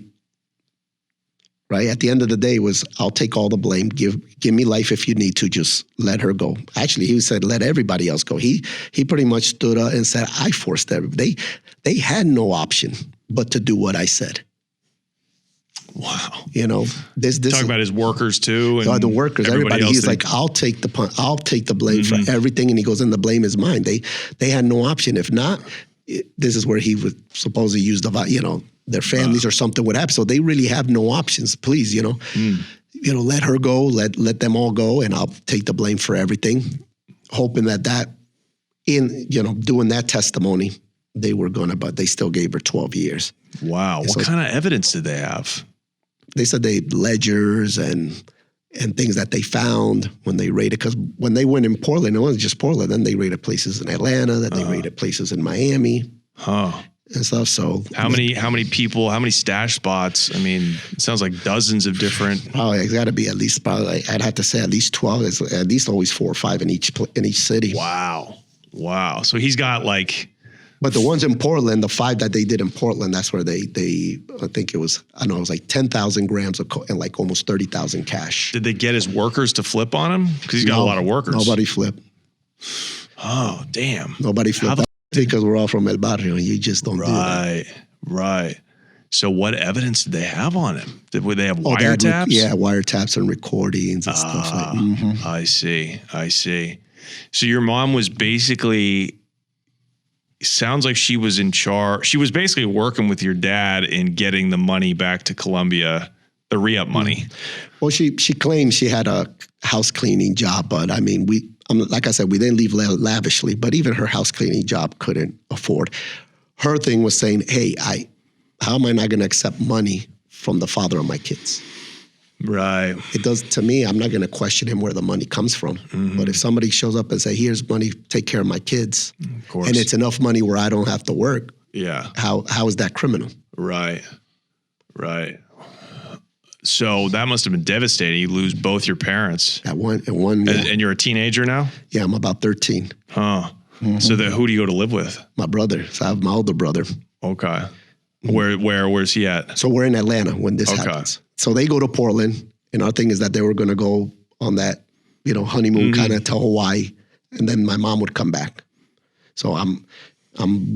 right? At the end of the day was, I'll take all the blame. Give me life if you need to. Just let her go. Actually, he said, let everybody else go. He pretty much stood up and said, I forced everybody. They had no option but to do what I said. Wow. This talk about his workers too. And the workers, everybody. He's like, I'll take the blame for everything. And he goes, and the blame is mine. They had no option. If not, this is where he would supposedly use their families or something would happen. So they really have no options. Please, let her go, let them all go, and I'll take the blame for everything, hoping that doing that testimony, they were gonna, but they still gave her 12 years. Wow. What kind of evidence did they have? They said they ledgers and things that they found when they raided, because when they went in Portland, it wasn't just Portland, then they raided places in Atlanta, then they raided places in Miami. And stuff. So how many people, how many stash spots? I mean, it sounds like dozens of different. Oh, it's got to be at least, probably, I'd have to say at least 12. It's at least always 4 or 5 in each city. Wow. So he's got like. But the ones in Portland, the 5 that they did in Portland, that's where they I think it was like 10,000 grams of and like almost 30,000 cash. Did they get his workers to flip on him? Because he's got a lot of workers. Nobody flipped. Oh, damn. Nobody flipped. Because we're all from El Barrio, and you just don't do that. Right. So what evidence did they have on him? Would they have wiretaps? Yeah, wiretaps and recordings and stuff like that. I see. So your mom was basically, sounds like she was in charge. She was basically working with your dad in getting the money back to Colombia, the re-up money. Well, she claimed she had a house cleaning job, but I mean, like I said, we didn't leave lavishly, but even her house cleaning job couldn't afford. Her thing was saying, hey, how am I not going to accept money from the father of my kids? Right. It does, to me, I'm not going to question him where the money comes from. But if somebody shows up and say, here's money, take care of my kids, of course, and it's enough money where I don't have to work, how is that criminal? Right. So that must have been devastating. You lose both your parents. At one, and you're a teenager now? Yeah, I'm about 13. Huh. So who do you go to live with? My brother. So I have my older brother. Okay. Where's he at? So we're in Atlanta when this happens. So they go to Portland, and our thing is that they were going to go on that, honeymoon kind of to Hawaii, and then my mom would come back. So I'm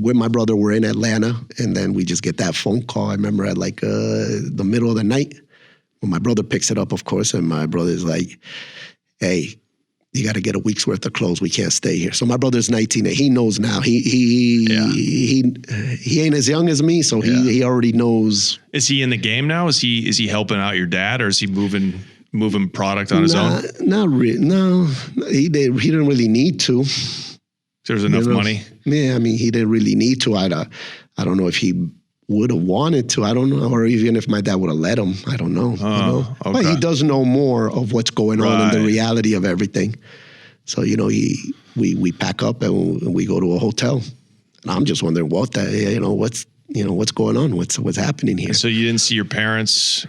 with my brother. We're in Atlanta, and then we just get that phone call. I remember at like the middle of the night. When my brother picks it up, of course, and my brother's like, hey, you got to get a week's worth of clothes. We can't stay here. So my brother's 19 and he knows now. He ain't as young as me, so he already knows. Is he in the game now? Is he helping out your dad, or is he moving product on his own? Not really. No, he didn't really need to. There's enough money. Yeah, I mean, he didn't really need to. I don't know if he would have wanted to. I don't know, or even if my dad would have let him. I don't know. Okay. But he does know more of what's going on and the reality of everything. So we pack up and we go to a hotel, and I'm just wondering what's going on, what's happening here. So you didn't see your parents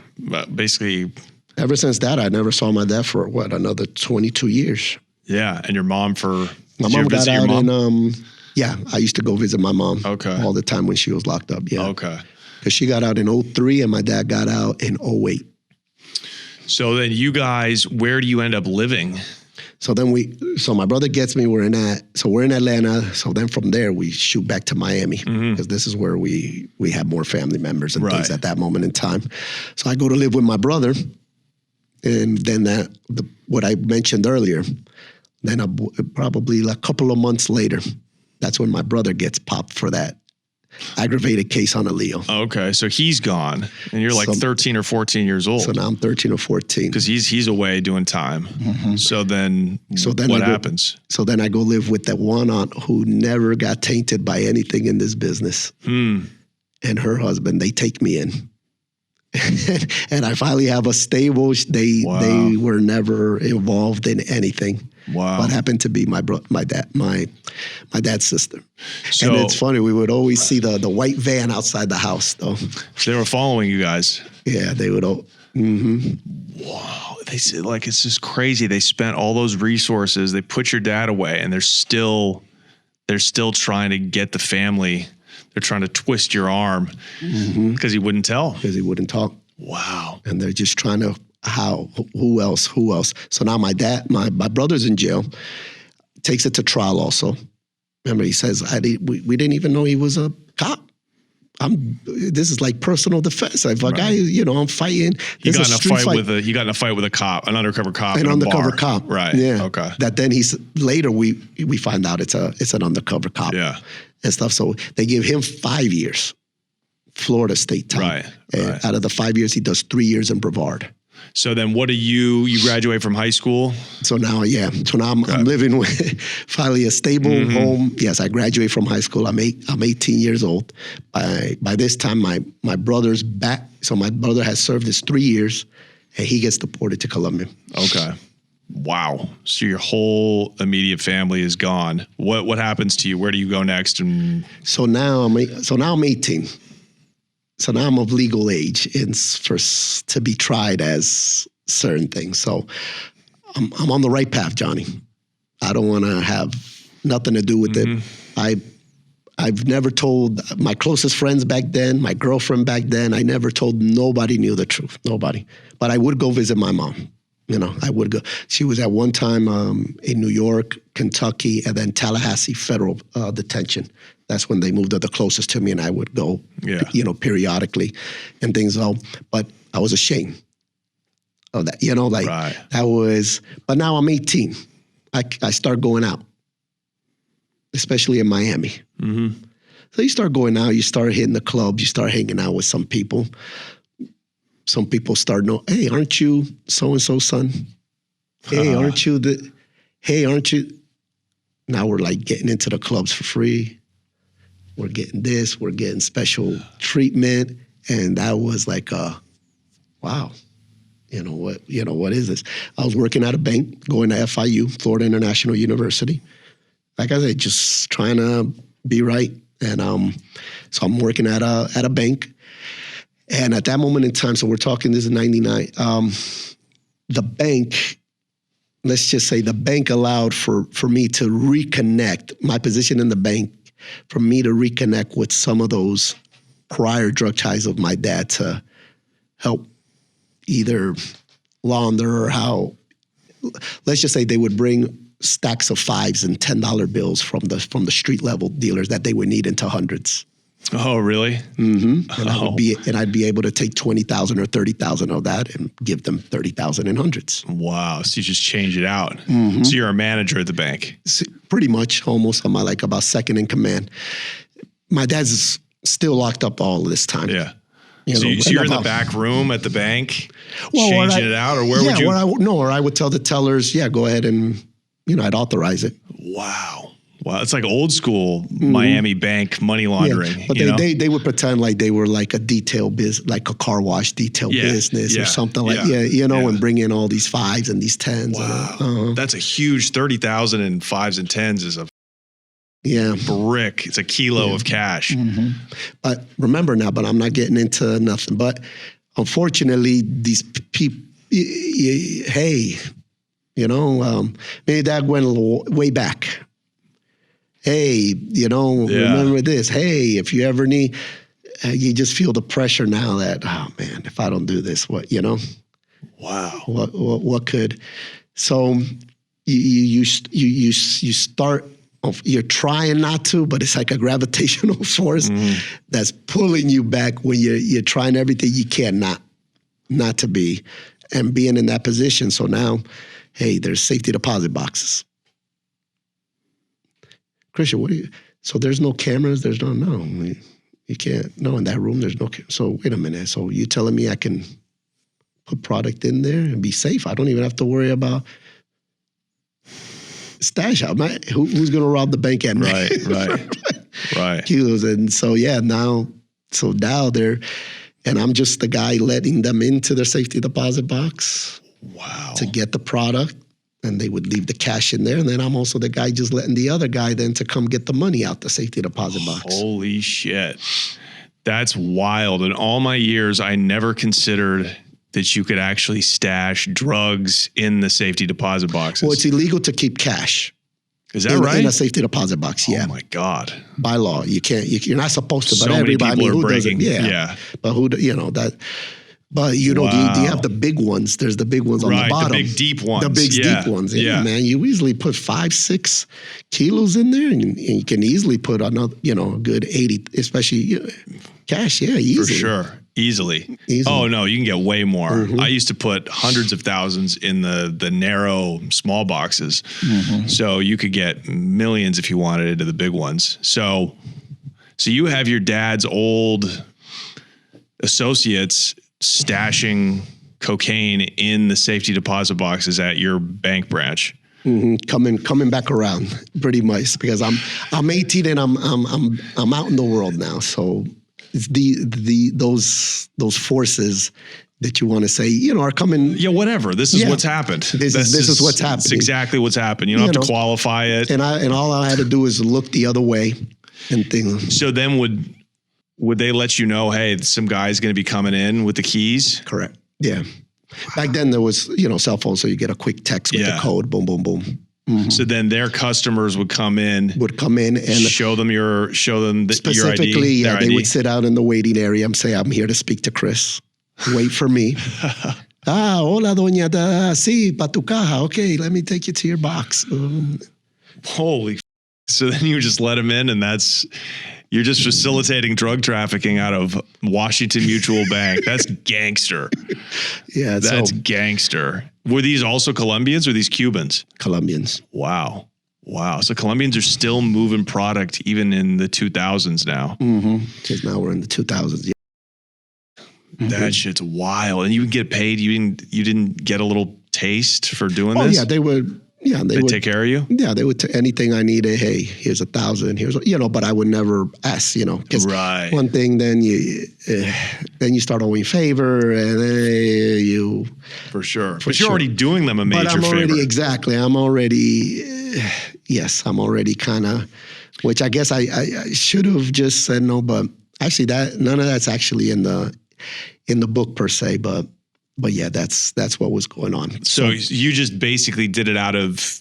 basically. Ever since that, I never saw my dad for another 22 years. Yeah, and your mom for. My mom got out in. Yeah, I used to go visit my mom all the time when she was locked up. Yeah. Okay. Because she got out in 2003 and my dad got out in 2008. So then you guys, where do you end up living? So my brother gets me, we're in Atlanta. So then from there we shoot back to Miami because this is where we have more family members and things at that moment in time. So I go to live with my brother, and then what I mentioned earlier, then probably a couple of months later, that's when my brother gets popped for that aggravated case on a Leo. Okay, so he's gone, and you're like 13 or 14 years old. So now I'm 13 or 14. Because he's away doing time. So then what happens? So then I go live with that one aunt who never got tainted by anything in this business. And her husband, they take me in. And I finally have a stable. They were never involved in anything. Wow. What happened to be my dad's sister. So, and it's funny, we would always see the white van outside the house though. So they were following you guys. Yeah, they would all. Wow. They said, like, it's just crazy. They spent all those resources, they put your dad away, and they're still trying to get the family. They're trying to twist your arm because he wouldn't tell. Because he wouldn't talk. Wow. And they're just trying to, who else? So now my brother's in jail, takes it to trial also. Remember, he says, we didn't even know he was a cop. This is like personal defense. If a guy, I'm fighting. You got in a fight with a cop, an undercover cop. An undercover cop. Right. Yeah. Okay. That then later we find out it's an undercover cop. Yeah. And stuff. So they give him 5 years, Florida state time. Right. And out of the 5 years, he does 3 years in Brevard. So then what do you graduate from high school? So now I'm living with finally a stable home. Yes, I graduate from high school. I'm 18 years old. By this time, my brother's back. So my brother has served his 3 years, and he gets deported to Colombia. Okay. Wow. So your whole immediate family is gone. What happens to you? Where do you go next? And so now I'm 18. So now I'm of legal age to be tried as certain things. So I'm on the right path, Johnny. I don't want to have nothing to do with it. I've never told my closest friends back then, my girlfriend back then. I never told nobody knew the truth. Nobody. But I would go visit my mom. I would go. She was at one time in New York, Kentucky, and then Tallahassee federal detention. That's when they moved the closest to me, and I would go, periodically and things. But I was ashamed of that, right. That was, but now I'm 18. I start going out, especially in Miami. So you start going out, you start hitting the clubs, you start hanging out with some people. Some people start knowing, hey, aren't you so-and-so's son? Hey, aren't you Now we're like getting into the clubs for free. We're getting this, we're getting special treatment. And that was like, wow, what is this? I was working at a bank, going to FIU, Florida International University. Like I said, just trying to be right. And so I'm working at a bank. And at that moment in time, so we're talking, this is 99, the bank, let's just say the bank allowed for me to reconnect, my position in the bank, for me to reconnect with some of those prior drug ties of my dad to help either launder or how, let's just say they would bring stacks of $5s and $10 bills from the street level dealers that they would need into hundreds. Oh, really? Mm-hmm. And I'd be able to take 20,000 or 30,000 of that and give them 30,000 in hundreds. Wow. So you just change it out. So you're a manager at the bank. Pretty much, almost. I'm like about second in command. My dad's still locked up all this time. Yeah. So you're in the back room at the bank, changing it out, or where would you? Or I would tell the tellers, go ahead and, I'd authorize it. Wow. It's like old school Miami bank money laundering. Yeah, but they would pretend like they were like a detail business, like a car wash detail business or something like, and bring in all these 5s and these 10s. Wow. That's a huge 30,000 in 5s and 10s is a brick. It's a kilo of cash. But remember now, but I'm not getting into nothing. But unfortunately, these people, maybe that went way back. Hey, remember this. Hey, if you ever need, you just feel the pressure now that, oh man, if I don't do this, what, Wow. What could? So you start. You're trying not to, but it's like a gravitational force that's pulling you back when you're trying everything you can not to be, and being in that position. So now, hey, there's safety deposit boxes. Christian, so there's no cameras, you can't, no, in that room, there's no, so wait a minute. So you telling me I can put product in there and be safe? I don't even have to worry about stash out. Who's going to rob the bank at night? Right. Kilos. And so, now they're, and I'm just the guy letting them into their safety deposit box. Wow. To get the product. And they would leave the cash in there. And then I'm also the guy just letting the other guy then to come get the money out the safety deposit box. Holy shit. That's wild. In all my years, I never considered that you could actually stash drugs in the safety deposit boxes. Well, it's illegal to keep cash. Is that right? In a safety deposit box, yeah. Oh my God. By law, you can't, you're not supposed to, but so everybody, many people who are breaking. doesn't? Yeah. But that... But you have the big ones. There's the big ones on the bottom. The big deep ones. The big deep ones. Yeah, man. You easily put 5-6 kilos in there, and you can easily put another, a good 80, especially cash. Yeah, easily. For sure. Easily. Oh no, you can get way more. I used to put hundreds of thousands in the narrow small boxes. So you could get millions if you wanted into the big ones. So you have your dad's old associates stashing cocaine in the safety deposit boxes at your bank branch. Coming back around pretty much, because I'm 18 and I'm out in the world now. So it's those forces that you want to say, are coming. Yeah, whatever. This is what's happened. This is what's happening. It's exactly what's happened. You don't have to qualify it. And all I had to do is look the other way and things. So then would they let you know, hey, some guy's going to be coming in with the keys? Correct. Yeah. Back then there was, cell phones, so you get a quick text with the code, boom, boom, boom. Mm-hmm. So then their customers would come in and show them your ID. Specifically, yeah, they would sit out in the waiting area and say, I'm here to speak to Chris. Wait for me. Hola, doña. Sí, pa tu caja. Okay, let me take you to your box. Holy. So then you just let them in, and you're just facilitating drug trafficking out of Washington Mutual Bank. That's gangster. Yeah. That's gangster. Were these also Colombians or these Cubans? Colombians. Wow. So Colombians are still moving product even in the 2000s now. Because now we're in the 2000s. Yeah. That shit's wild. And you would get paid. You didn't get a little taste for doing this? Yeah, they would. Yeah, they would take care of you. Yeah, they would take anything I needed. Hey, here's 1,000. Here's but I would never ask. Because one thing, then you start owing favor, and you for sure. But you're already doing them a major favor. I'm already kind of, which I guess I should have just said no, but actually none of that's actually in the book per se, but yeah, that's what was going on. So you just basically did it out of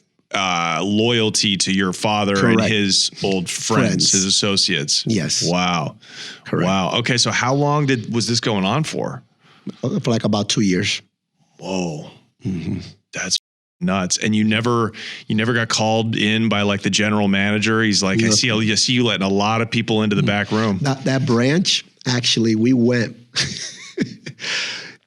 loyalty to your father and his old friends, his associates. Yes. Wow. Correct. Wow. Okay. So how long was this going on for? For like about 2 years. Whoa. That's nuts. And you never got called in by like the general manager. He's like, I see you letting a lot of people into the back room. That branch, actually, we went.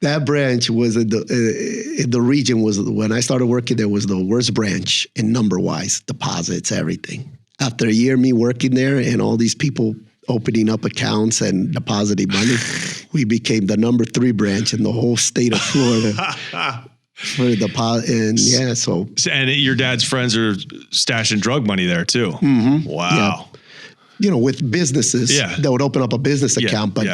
That branch was in the region when I started working there was the worst branch in number-wise, deposits, everything. After a year of me working there and all these people opening up accounts and depositing money, we became the number 3 branch in the whole state of Florida. For deposit, and your dad's friends are stashing drug money there too. Wow. Yeah. With businesses, they would open up a business account, but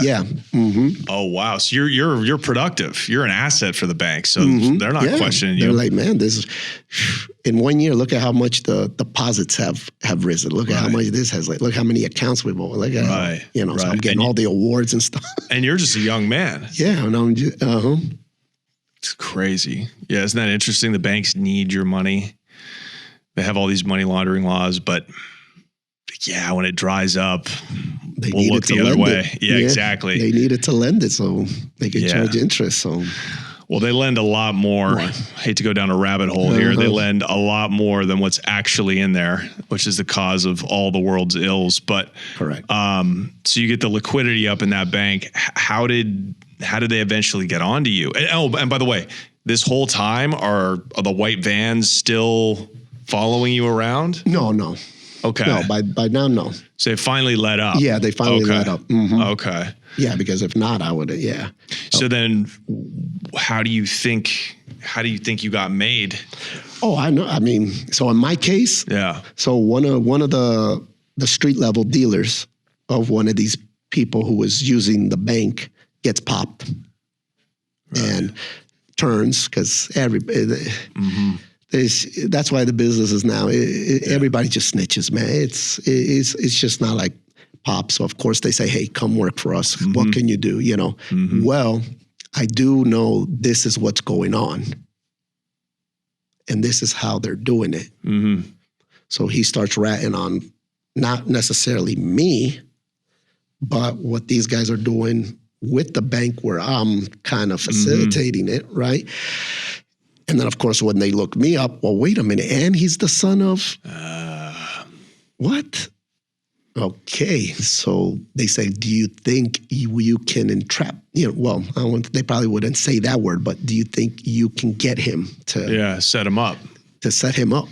Oh wow! So you're productive. You're an asset for the bank, so they're not questioning you. They're like, man, this in 1 year. Look at how much the deposits have risen. Look at how much this has. Look how many accounts we've opened. Look at so I'm getting all the awards and stuff. And you're just a young man. Yeah, and I'm just, It's crazy. Yeah, isn't that interesting? The banks need your money. They have all these money laundering laws, but when it dries up, we'll look the other way. Yeah, exactly. They needed to lend it so they could charge interest. So, well, they lend a lot more. I hate to go down a rabbit hole here. They lend a lot more than what's actually in there, which is the cause of all the world's ills. But correct. So you get the liquidity up in that bank. How did they eventually get onto you? And by the way, this whole time are the white vans still following you around? No. Okay. No, by now, no. So they finally let up. Yeah, they finally let up. Okay. Yeah, because if not, I would have. So then, how do you think you got made? Oh, I know. I mean, so in my case, so one of the street level dealers of one of these people who was using the bank gets popped and turns because that's why the business is now. Everybody just snitches, man. It's just not like pop. So of course they say, "Hey, come work for us. What can you do?" Well, I do know this is what's going on, and this is how they're doing it. So he starts ratting on not necessarily me, but what these guys are doing with the bank where I'm kind of facilitating it, right? And then, of course, when they look me up, well, wait a minute, and he's the son of what? Okay, so they say, do you think you can entrap? Well, they probably wouldn't say that word, but do you think you can get him to set him up? To set him up,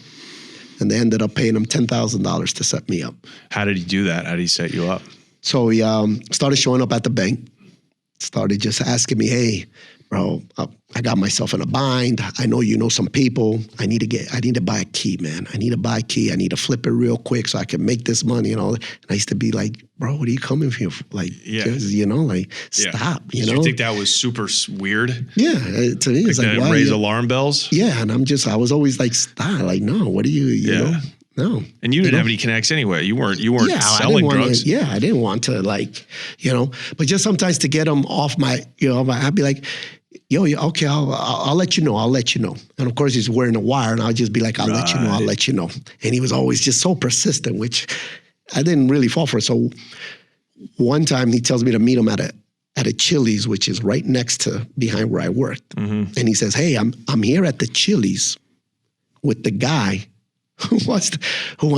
and they ended up paying him $10,000 to set me up. How did he do that? How did he set you up? So he started showing up at the bank. started just asking me, hey, bro, I got myself in a bind. I know you know some people. I need to buy a key, man. I need to buy a key. I need to flip it real quick so I can make this money and all that. And I used to be like, bro, what are you coming here for? Like, just, stop, Did you think that was super weird? Yeah. To me, it's like, raise alarm bells? Yeah. And I was always like, stop. Like, no, what are you know? No. And you didn't have any connects anyway. You weren't selling drugs. I didn't want to but just sometimes to get them off my, I'd be like, yo, okay, I'll let you know. I'll let you know. And of course he's wearing a wire and I'll just be like, I'll let you know. I'll let you know. And he was always just so persistent, which I didn't really fall for. So one time he tells me to meet him at a Chili's, which is right next to behind where I worked. Mm-hmm. And he says, hey, I'm here at the Chili's with the guy who wants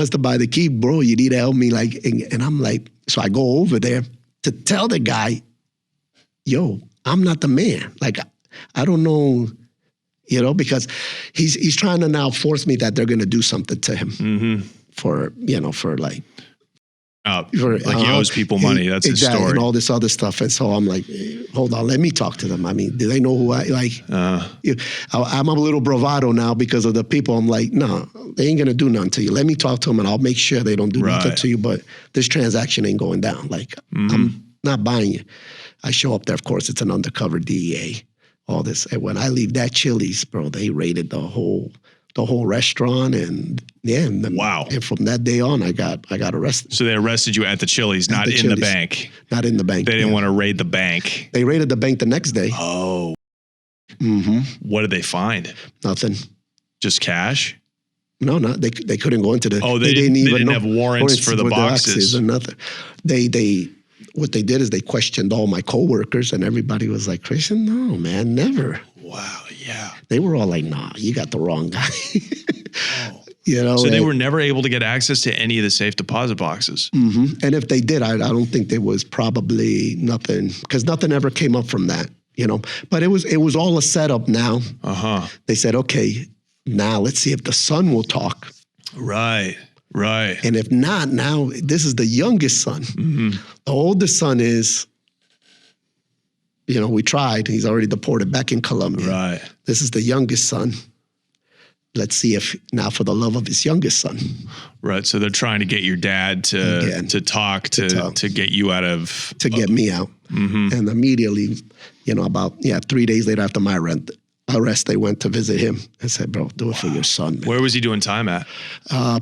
to buy the key. Bro, you need to help me. And I'm like, so I go over there to tell the guy, yo, I'm not the man. Like, I don't know, because he's trying to now force me that they're going to do something to him for he owes people money. That's his story. And all this other stuff. And so I'm like, hold on, let me talk to them. I mean, do they know who I'm a little bravado now because of the people. I'm like, no, they ain't going to do nothing to you. Let me talk to them and I'll make sure they don't do nothing to you. But this transaction ain't going down. Like, I'm not buying you. I show up there, of course, it's an undercover DEA, all this. And when I leave that Chili's, bro, they raided the whole restaurant wow. And from that day on, I got arrested. So they arrested you at the Chili's, not in the bank. Not in the bank. They didn't want to raid the bank. They raided the bank the next day. Oh. Mm-hmm. What did they find? Nothing. Just cash? No, they couldn't go into the. Oh, they didn't have warrants for the boxes. Or nothing. What they did is they questioned all my coworkers, and everybody was like, Christian, no, man, never. Wow, yeah. They were all like, nah, you got the wrong guy. So they were never able to get access to any of the safe deposit boxes. Mm-hmm. And if they did, I don't think there was probably nothing, because nothing ever came up from that, But it was all a setup now. They said, okay, now let's see if the son will talk. Right. And if not, now this is the youngest son. Mm-hmm. The oldest son is, we tried. He's already deported back in Colombia. Right. This is the youngest son. Let's see if now for the love of his youngest son. Right. So they're trying to get your dad to talk to get you out of. To get me out. Mm-hmm. And immediately, about 3 days later after my arrest, they went to visit him and said, bro, do it for your son, man. Where was he doing time at?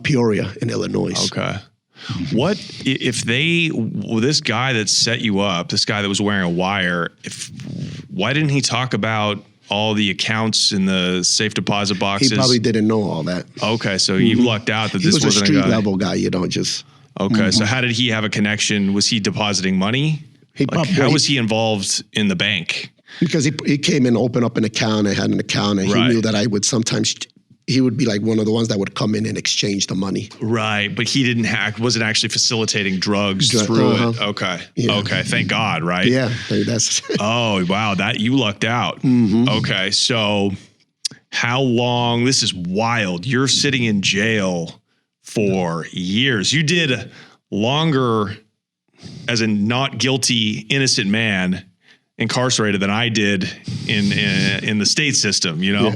Peoria in Illinois. Okay. What if this guy that set you up, this guy that was wearing a wire, why didn't he talk about all the accounts in the safe deposit boxes? He probably didn't know all that. Okay, so you lucked out that this wasn't a street level guy. You don't just. Okay, so how did he have a connection? Was he depositing money? How was he involved in the bank? Because he came in, opened up an account, and had an account, and he knew that I would sometimes. He would be like one of the ones that would come in and exchange the money. Right, but he wasn't actually facilitating drugs through it. Okay, okay, thank God, right? Yeah, that's. Oh wow, that you lucked out. Mm-hmm. Okay, so how long? This is wild. You're sitting in jail for years. You did longer as a not guilty, innocent man incarcerated than I did in the state system. Yeah.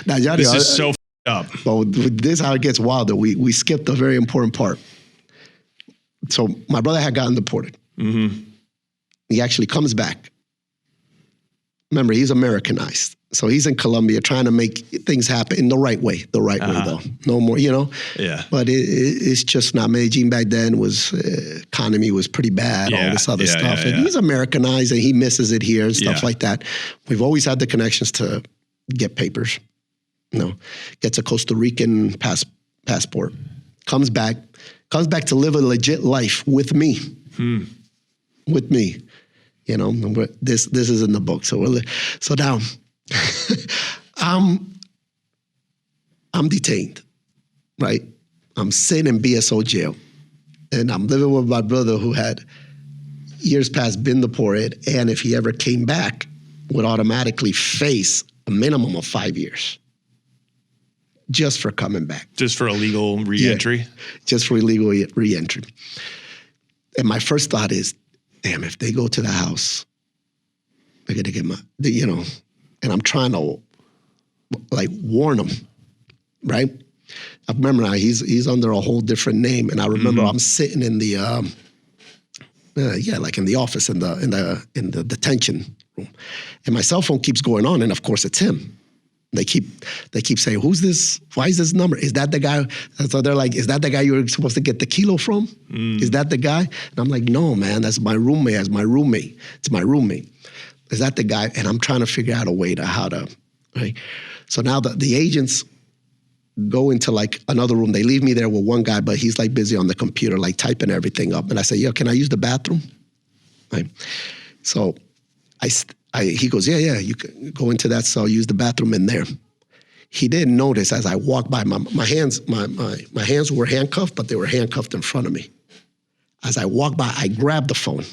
Now, Johnny, this is so up. Well, this is how it gets wilder. We skipped a very important part. So my brother had gotten deported. Mm-hmm. He actually comes back. Remember, he's Americanized. So he's in Colombia trying to make things happen in the right way. The right way, though. No more, Yeah. But it's just not. Medellin back then was, economy was pretty bad, all this other stuff. And he's Americanized and he misses it here and stuff like that. We've always had the connections to get papers. Gets a Costa Rican passport. Comes back to live a legit life with me. With me. This is in the book. So now I'm detained, right? I'm sitting in BSO jail, and I'm living with my brother who had years past been deported, and if he ever came back, would automatically face a minimum of 5 years. Just for coming back. Just for illegal reentry? Yeah, just for illegal reentry. And my first thought is, damn, if they go to the house I got to get and I'm trying to like warn him, right? I remember now he's under a whole different name, and I remember I'm sitting in the like in the office in the detention room, and my cell phone keeps going on, and of course it's him. They keep saying, "Who's this? Why is this number? Is that the guy?" So they're like, "Is that the guy you were supposed to get the kilo from? Is that the guy?" And I'm like, "No, man, that's my roommate. It's my roommate. Is that the guy?" And I'm trying to figure out a way to right? So now the agents go into like another room. They leave me there with one guy, but he's like busy on the computer, like typing everything up. And I say, "Yo, can I use the bathroom?" Right? So he goes, yeah, you can go into that cell, use the bathroom in there. He didn't notice as I walked by, my hands were handcuffed, but they were handcuffed in front of me. As I walked by, I grabbed the phone.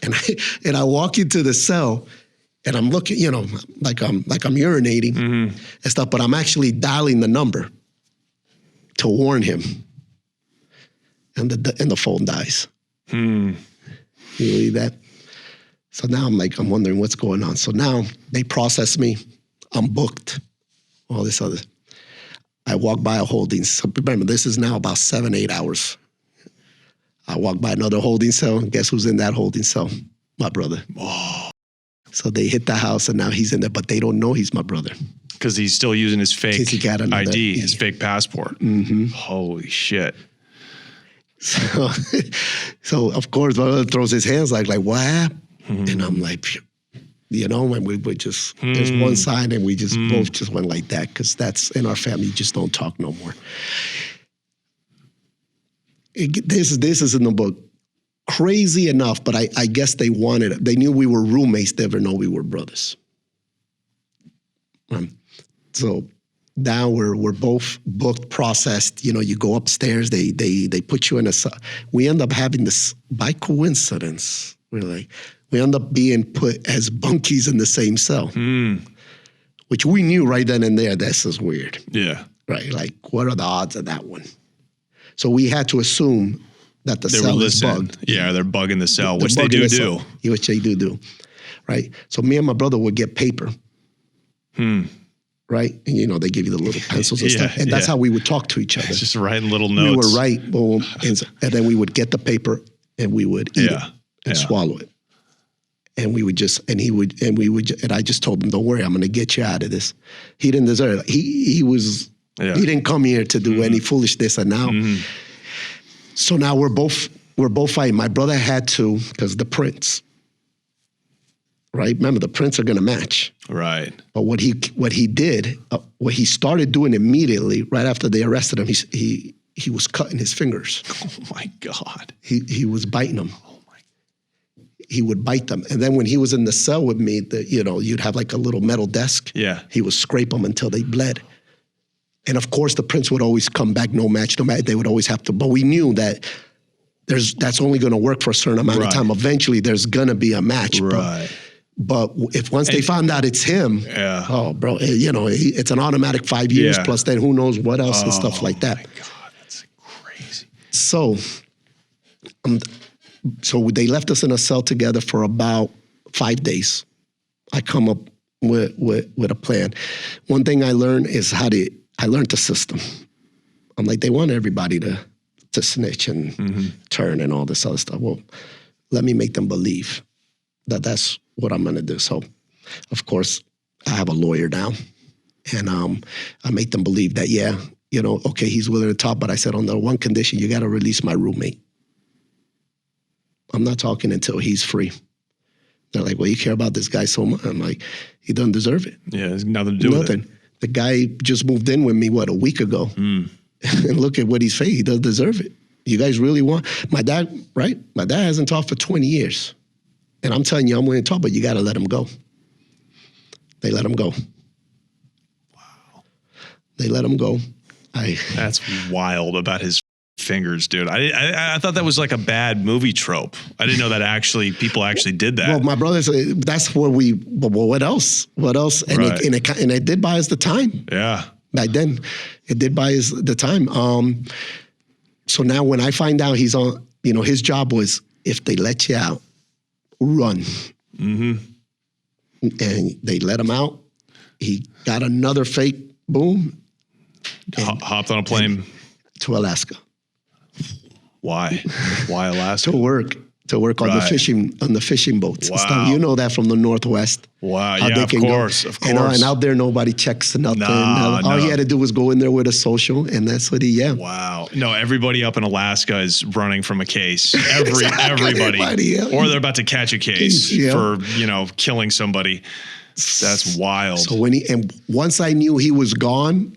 And I walk into the cell, and I'm looking, like I'm urinating and stuff, but I'm actually dialing the number to warn him. And the phone dies. You believe that? So now I'm wondering what's going on. So now they process me. I'm booked. All this other. I walk by a holding cell. Remember, this is now about 7-8 hours. I walk by another holding cell, and guess who's in that holding cell? My brother. Oh. So they hit the house, and now he's in there, but they don't know he's my brother. Because he's still using his fake ID, his fake passport. Holy shit. So of course, my brother throws his hands like what happened? And I'm like, and we would just, there's one side, and we just both just went like that, because that's in our family, you just don't talk no more. This is in the book. Crazy enough, but I guess they knew we were roommates, they never know we were brothers. So now we're both booked, processed. You go upstairs, they put you in we end up having this, by coincidence, we end up being put as bunkies in the same cell, which we knew right then and there, this is weird. Yeah. Right, like what are the odds of that one? So we had to assume that the cell is bugged. Yeah, they're bugging the cell, which they do. Which they do, right? So me and my brother would get paper. Right? And they give you the little pencils and stuff. And that's how we would talk to each other. Just writing little notes. We would write, boom, and then we would get the paper and we would eat it and swallow it. And we would and I just told him, "Don't worry, I'm going to get you out of this." He didn't deserve it. He didn't come here to do any foolishness. And now, so now we're both fighting. My brother had to, because the prints, right? Remember, the prints are going to match. Right. But what he did, what he started doing immediately, right after they arrested him, he was cutting his fingers. Oh my God. He was biting them. He would bite them. And then when he was in the cell with me, you'd have like a little metal desk. Yeah. He would scrape them until they bled. And of course, the prints would always come back, no match. They would always have to, but we knew that that's only going to work for a certain amount of time. Eventually, there's going to be a match. Right. But if once they found out it's him, oh, bro, it's an automatic 5 years plus then who knows what else and stuff like that. Oh my God, that's crazy. So they left us in a cell together for about 5 days. I come up with a plan. One thing I learned is I learned the system. I'm like, they want everybody to snitch and turn and all this other stuff. Well, let me make them believe that that's what I'm going to do. So, of course, I have a lawyer now, and I make them believe that, okay, he's willing to talk, but I said, on the one condition, you got to release my roommate. I'm not talking until he's free. They're like, well, you care about this guy so much. I'm like, he doesn't deserve it. Yeah, there's nothing to do with it. The guy just moved in with me, a week ago? And look at what he's facing. He doesn't deserve it. You guys really want? My dad, right? My dad hasn't talked for 20 years. And I'm telling you, I'm willing to talk, but you got to let him go. They let him go. Wow. They let him go. That's wild about his fingers, dude. I thought that was like a bad movie trope. I didn't know that people actually did that. Well, my brother said that's where well, what else? What else? And, it did buy us the time. Yeah. Back then, it did buy us the time. So now when I find out he's on, his job was, if they let you out, run. And they let him out. He got another fake boom. Hopped on a plane to Alaska. Why? Why Alaska? To work on the fishing boats and stuff. You know that from the Northwest. Wow. Yeah, of course. And out there, nobody checks nothing. All he had to do was go in there with a social, and that's what he, Wow. No, everybody up in Alaska is running from a case. Everybody. Or they're about to catch a case for, killing somebody. That's wild. So once I knew he was gone,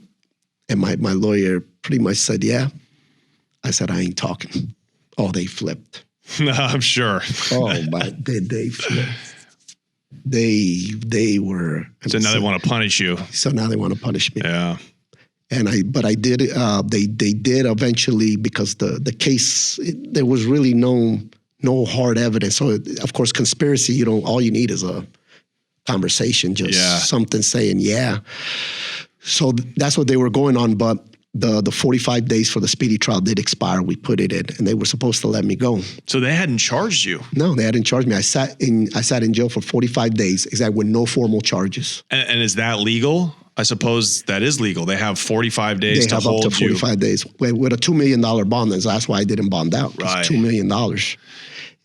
and my lawyer pretty much said, yeah, I said, I ain't talking. Oh, they flipped. I'm sure. Oh, but they flipped. They were. So now they want to punish you. So now they want to punish me. Yeah. But I did. They did eventually, because the case, there was really no hard evidence. So of course, conspiracy. All you need is a conversation, just something saying yeah. So that's what they were going on, but. The 45 days for the speedy trial did expire. We put it in, and they were supposed to let me go. So they hadn't charged you? No, they hadn't charged me. I sat in jail for 45 days, exactly, with no formal charges. And is that legal? I suppose that is legal. They have 45 days to hold you. They have up to 45 days with a $2 million bond. And that's why I didn't bond out. Right. $2 million.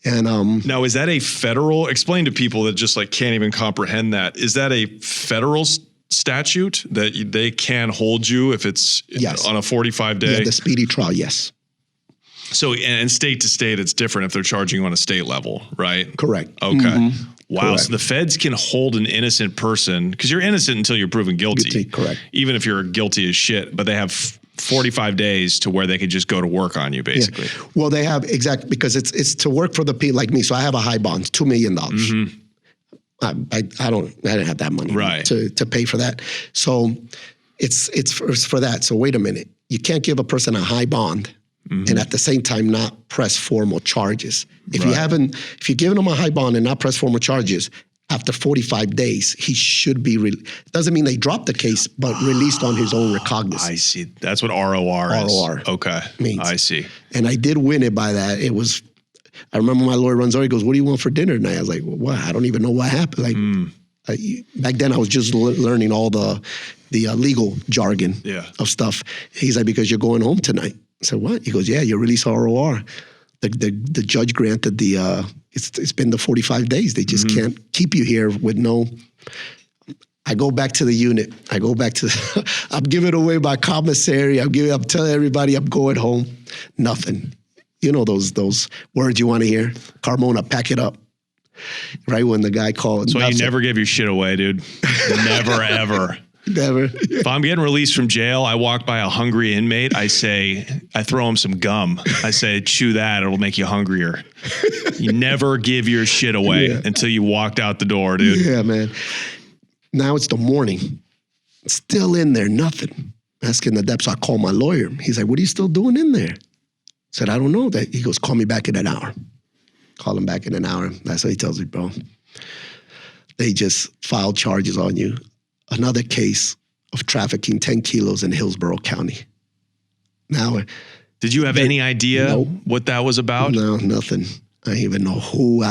And now, is that a federal? Explain to people that just can't even comprehend that. Is that a federal statute that they can hold you if it's on a 45-day? Yeah, the speedy trial, yes. So, and state to state, it's different if they're charging you on a state level, right? Correct. Okay. Mm-hmm. Wow. Correct. So the feds can hold an innocent person, because you're innocent until you're proven guilty. Correct. Even if you're guilty as shit, but they have 45 days to where they could just go to work on you, basically. Yeah. Well, they have, exactly, because it's to work for the people like me. So I have a high bond, $2 million. Mm-hmm. I didn't have that money to pay for that. So it's for that. So wait a minute. You can't give a person a high bond and at the same time not press formal charges. If you're giving them a high bond and not press formal charges, after 45 days, he should be, doesn't mean they dropped the case, but released on his own recognizance. I see. That's what ROR is. ROR. Okay. Means. I see. And I did win it by that. It was, I remember my lawyer runs over, he goes, what do you want for dinner tonight? I was like, well, what? I don't even know what happened. Back then I was just learning all the legal jargon of stuff. He's like, because you're going home tonight. I said, what? He goes, yeah, you release ROR. The judge granted it's been the 45 days. They just can't keep you here with no. I go back to the unit. I'm giving away my commissary. I'm telling everybody I'm going home. Nothing. You know those words you want to hear? Carmona, pack it up. Right when the guy called. So you never give your shit away, dude. Never, ever. Never. If I'm getting released from jail, I walk by a hungry inmate. I throw him some gum. I say, chew that. It'll make you hungrier. You never give your shit away until you walked out the door, dude. Yeah, man. Now it's the morning. Still in there, nothing. Asking the depths. So I call my lawyer. He's like, what are you still doing in there? I said, I don't know. He goes, call me back in an hour. Call him back in an hour. That's what he tells me, bro. They just filed charges on you. Another case of trafficking 10 kilos in Hillsborough County. Now, did you have any idea what that was about? No, nothing. I didn't even know who.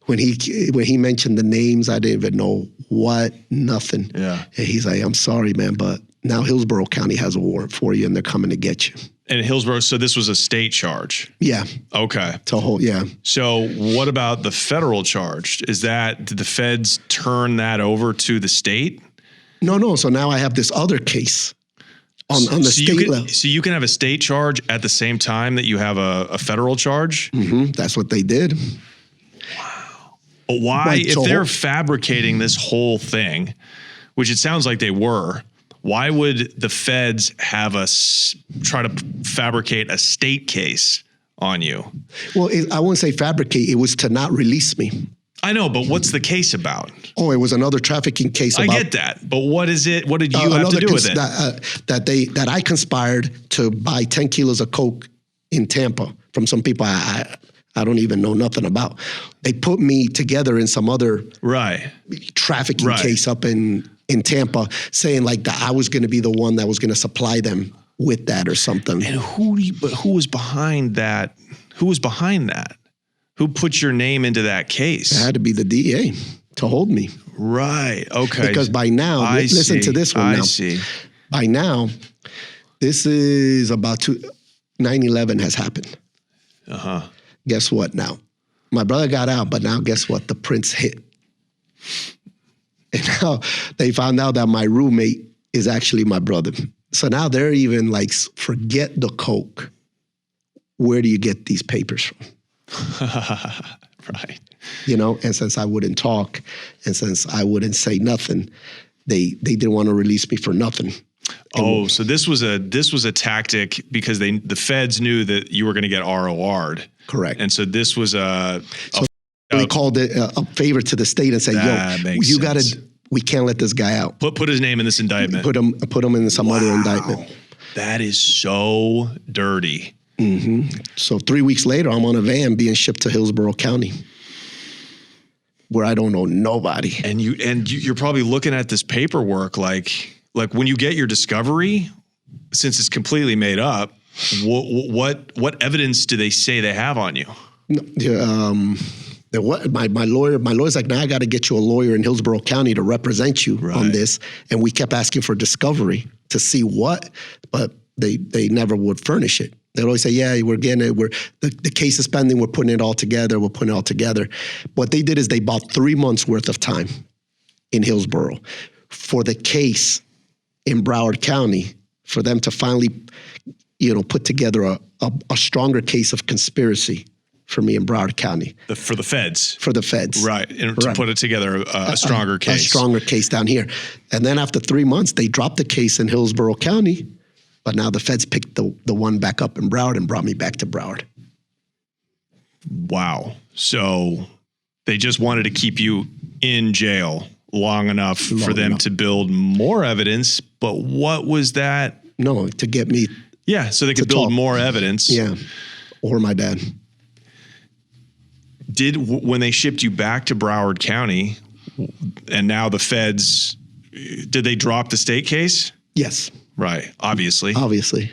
When he mentioned the names, I didn't even know what, nothing. Yeah. And he's like, I'm sorry, man, but now Hillsborough County has a warrant for you and they're coming to get you. And Hillsborough, so this was a state charge? Yeah. Okay. Yeah. So what about the federal charge? Did the feds turn that over to the state? No. So now I have this other case on the state level. So you can have a state charge at the same time that you have a federal charge? Mm-hmm. That's what they did. Wow. But why, if they're fabricating this whole thing, which it sounds like they were, why would the feds have us try to fabricate a state case on you? Well, I wouldn't say fabricate. It was to not release me. I know, but what's the case about? Oh, it was another trafficking case. I get that, but what is it? What did you have to do with it? That I conspired to buy 10 kilos of coke in Tampa from some people I don't even know nothing about. They put me together in some other trafficking case up in Tampa, saying like that I was going to be the one that was going to supply them with that or something. And who was behind that? Who was behind that? Who put your name into that It case? had to be the DEA to hold me. Right. Okay. Because by now, listen to this one now. I see. By now, this is about 9/11 has happened. Uh-huh. Guess what now? My brother got out, but now guess what? The prince hit. And now they found out that my roommate is actually my brother. So now they're even like, forget the coke. Where do you get these papers from? Right. You know, and since I wouldn't talk and since I wouldn't say nothing, they didn't want to release me for nothing. Oh, so this was a tactic because the feds knew that you were going to get ROR'd. Correct. And so this was they called it a favor to the state and said, we can't let this guy out. Put his name in this indictment. Put him in some other indictment. That is so dirty. Mm-hmm. So 3 weeks later, I'm on a van being shipped to Hillsborough County, where I don't know nobody. And you're probably looking at this paperwork like when you get your discovery, since it's completely made up, what evidence do they say they have on you? My lawyer's like, now I got to get you a lawyer in Hillsborough County to represent you on this. And we kept asking for discovery to see what, but they never would furnish it. They'd always say, yeah, we're getting it. The case is pending. We're putting it all together. What they did is they bought 3 months worth of time in Hillsborough for the case in Broward County for them to finally, put together a stronger case of conspiracy for me in Broward County. For the feds. For the feds. Right. And to put it together, a stronger case. A stronger case down here. And then after 3 months, they dropped the case in Hillsborough County. But now the feds picked the one back up in Broward and brought me back to Broward. Wow. So they just wanted to keep you in jail long enough for them to build more evidence. But what was that? No, to get me. Yeah, so they could build more evidence. Yeah, or my dad. When they shipped you back to Broward County, and now the feds, did they drop the state case? Yes. Right. Obviously.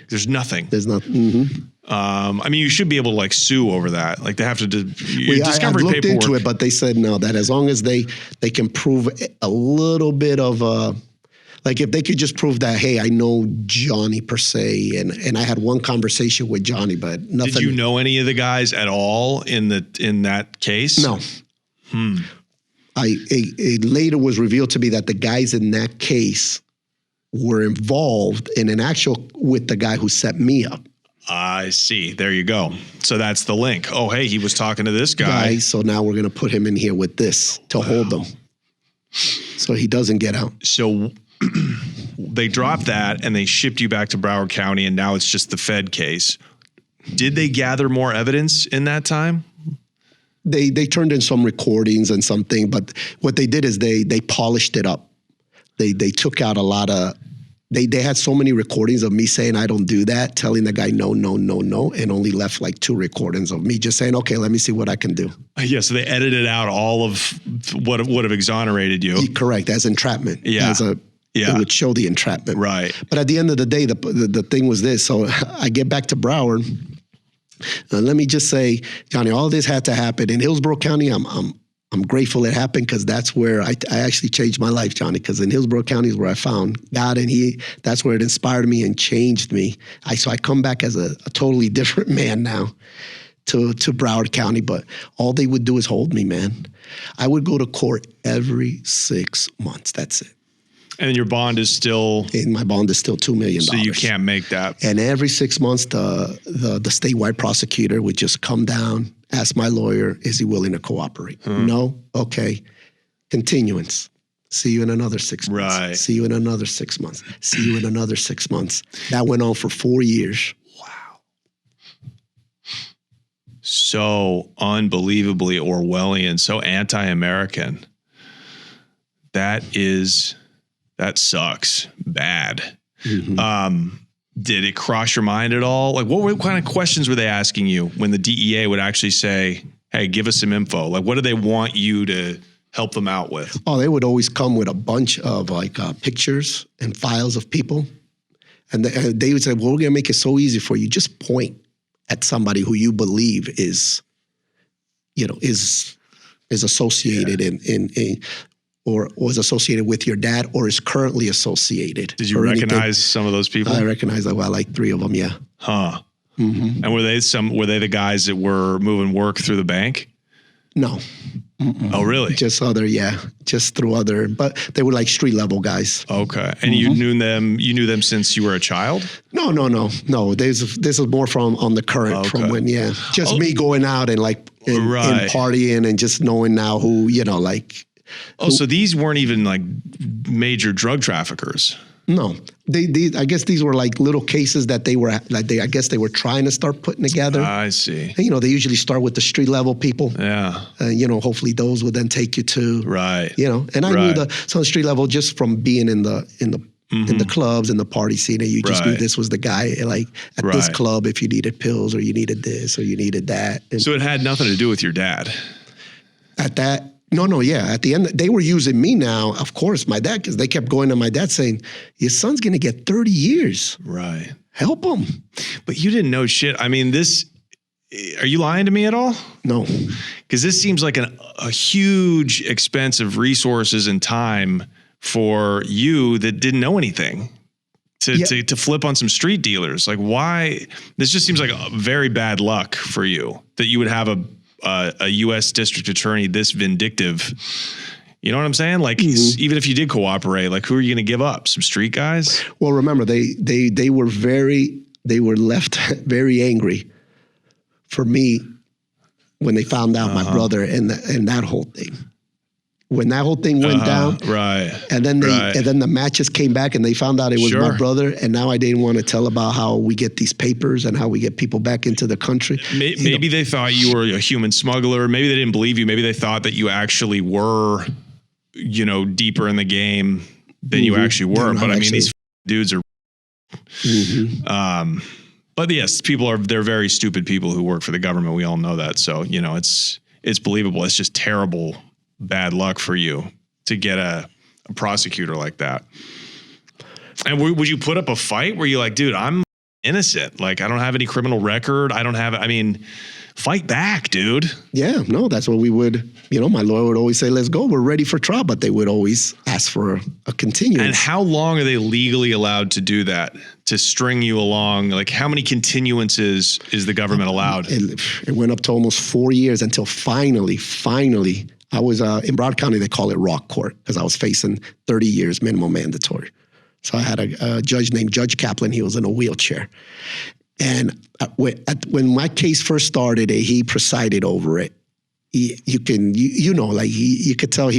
There's nothing. There's nothing. Mm-hmm. I mean, you should be able to sue over that. Like they have to I looked into it, but they said no, that as long as they can prove a little bit of like if they could just prove that, hey, I know Johnny per se, and I had one conversation with Johnny, but nothing. Did you know any of the guys at all in that case? No. It later was revealed to me that the guys in that case were involved in an actual with the guy who set me up. I see. There you go. So that's the link. Oh, hey, he was talking to this guy. So now we're going to put him in here with this to hold them so he doesn't get out. So they dropped that and they shipped you back to Broward County, and now it's just the Fed case. Did they gather more evidence in that time? They turned in some recordings and something, but what they did is they polished it up. They took out a lot of. They had so many recordings of me saying I don't do that, telling the guy no, and only left like 2 recordings of me just saying, okay, let me see what I can do. Yeah, so they edited out all of what would have exonerated you. Correct, as entrapment. Yeah. It would show the entrapment. Right. But at the end of the day, the thing was this. So I get back to Broward. Let me just say, Johnny, all this had to happen in Hillsborough County. I'm grateful it happened because that's where I actually changed my life, Johnny, because in Hillsborough County is where I found God, and that's where it inspired me and changed me. So I come back as a totally different man now to Broward County, but all they would do is hold me, man. I would go to court every 6 months. That's it. And your bond is still... And my bond is still $2 million. So you can't make that. And every 6 months, the statewide prosecutor would just come down, ask my lawyer, is he willing to cooperate? No? Okay. Continuance. See you in another 6 months. Right. See you in another 6 months. See you in another 6 months. That went on for 4 years. Wow. So unbelievably Orwellian, so anti-American. That sucks bad. Mm-hmm. Did it cross your mind at all? Like what kind of questions were they asking you when the DEA would actually say, hey, give us some info? Like what do they want you to help them out with? Oh, they would always come with a bunch of pictures and files of people. And they would say, well, we're going to make it so easy for you. Just point at somebody who you believe is is associated in or was associated with your dad or is currently associated. Did you recognize some of those people? I recognize like 3 of them. Yeah. Huh. Mm-hmm. And were they the guys that were moving work through the bank? No. Mm-mm. Oh, really? Just through other, but they were like street level guys. Okay. And you knew them since you were a child? No. This is more from on the current from when, just me going out and like and partying and just knowing now who, like. So these weren't even like major drug traffickers. No, I guess these were like little cases that they were like I guess they were trying to start putting together. I see. And, they usually start with the street level people. Yeah. Hopefully those would then take you to right. And I knew some street level just from being in the clubs and the party scene. And you just knew this was the guy like at this club if you needed pills or you needed this or you needed that. And so it had nothing to do with your dad. At that. No, yeah. At the end, they were using me now, of course, my dad, because they kept going to my dad saying, your son's going to get 30 years. Right. Help him. But you didn't know shit. I mean, are you lying to me at all? No. Because this seems like a huge expense of resources and time for you that didn't know anything to flip on some street dealers. Like why? This just seems like a very bad luck for you that you would have a U.S. district attorney this vindictive. You know what I'm saying? Like, even if you did cooperate, like, who are you going to give up? Some street guys? Well, remember, they were left very angry for me when they found out my brother and that whole thing. When that whole thing went down, right, and then the matches came back and they found out it was my brother, and now I didn't want to tell about how we get these papers and how we get people back into the country. Maybe they thought you were a human smuggler. Maybe they didn't believe you. Maybe they thought that you actually were, deeper in the game than you actually were. But I mean, these dudes are. But yes, they're very stupid people who work for the government. We all know that. So it's believable. It's just terrible. Bad luck for you to get a prosecutor like that. And would you put up a fight? Were you like, dude, I'm innocent. Like, I don't have any criminal record. Fight back, dude. Yeah, no, that's what we would, my lawyer would always say, let's go. We're ready for trial. But they would always ask for a continuance. And how long are they legally allowed to do that? To string you along? Like, how many continuances is the government allowed? It went up to almost 4 years until finally, I was in Broward County, they call it rock court because I was facing 30 years minimum mandatory. So I had a judge named Judge Kaplan. He was in a wheelchair. And when my case first started, he presided over it. You could tell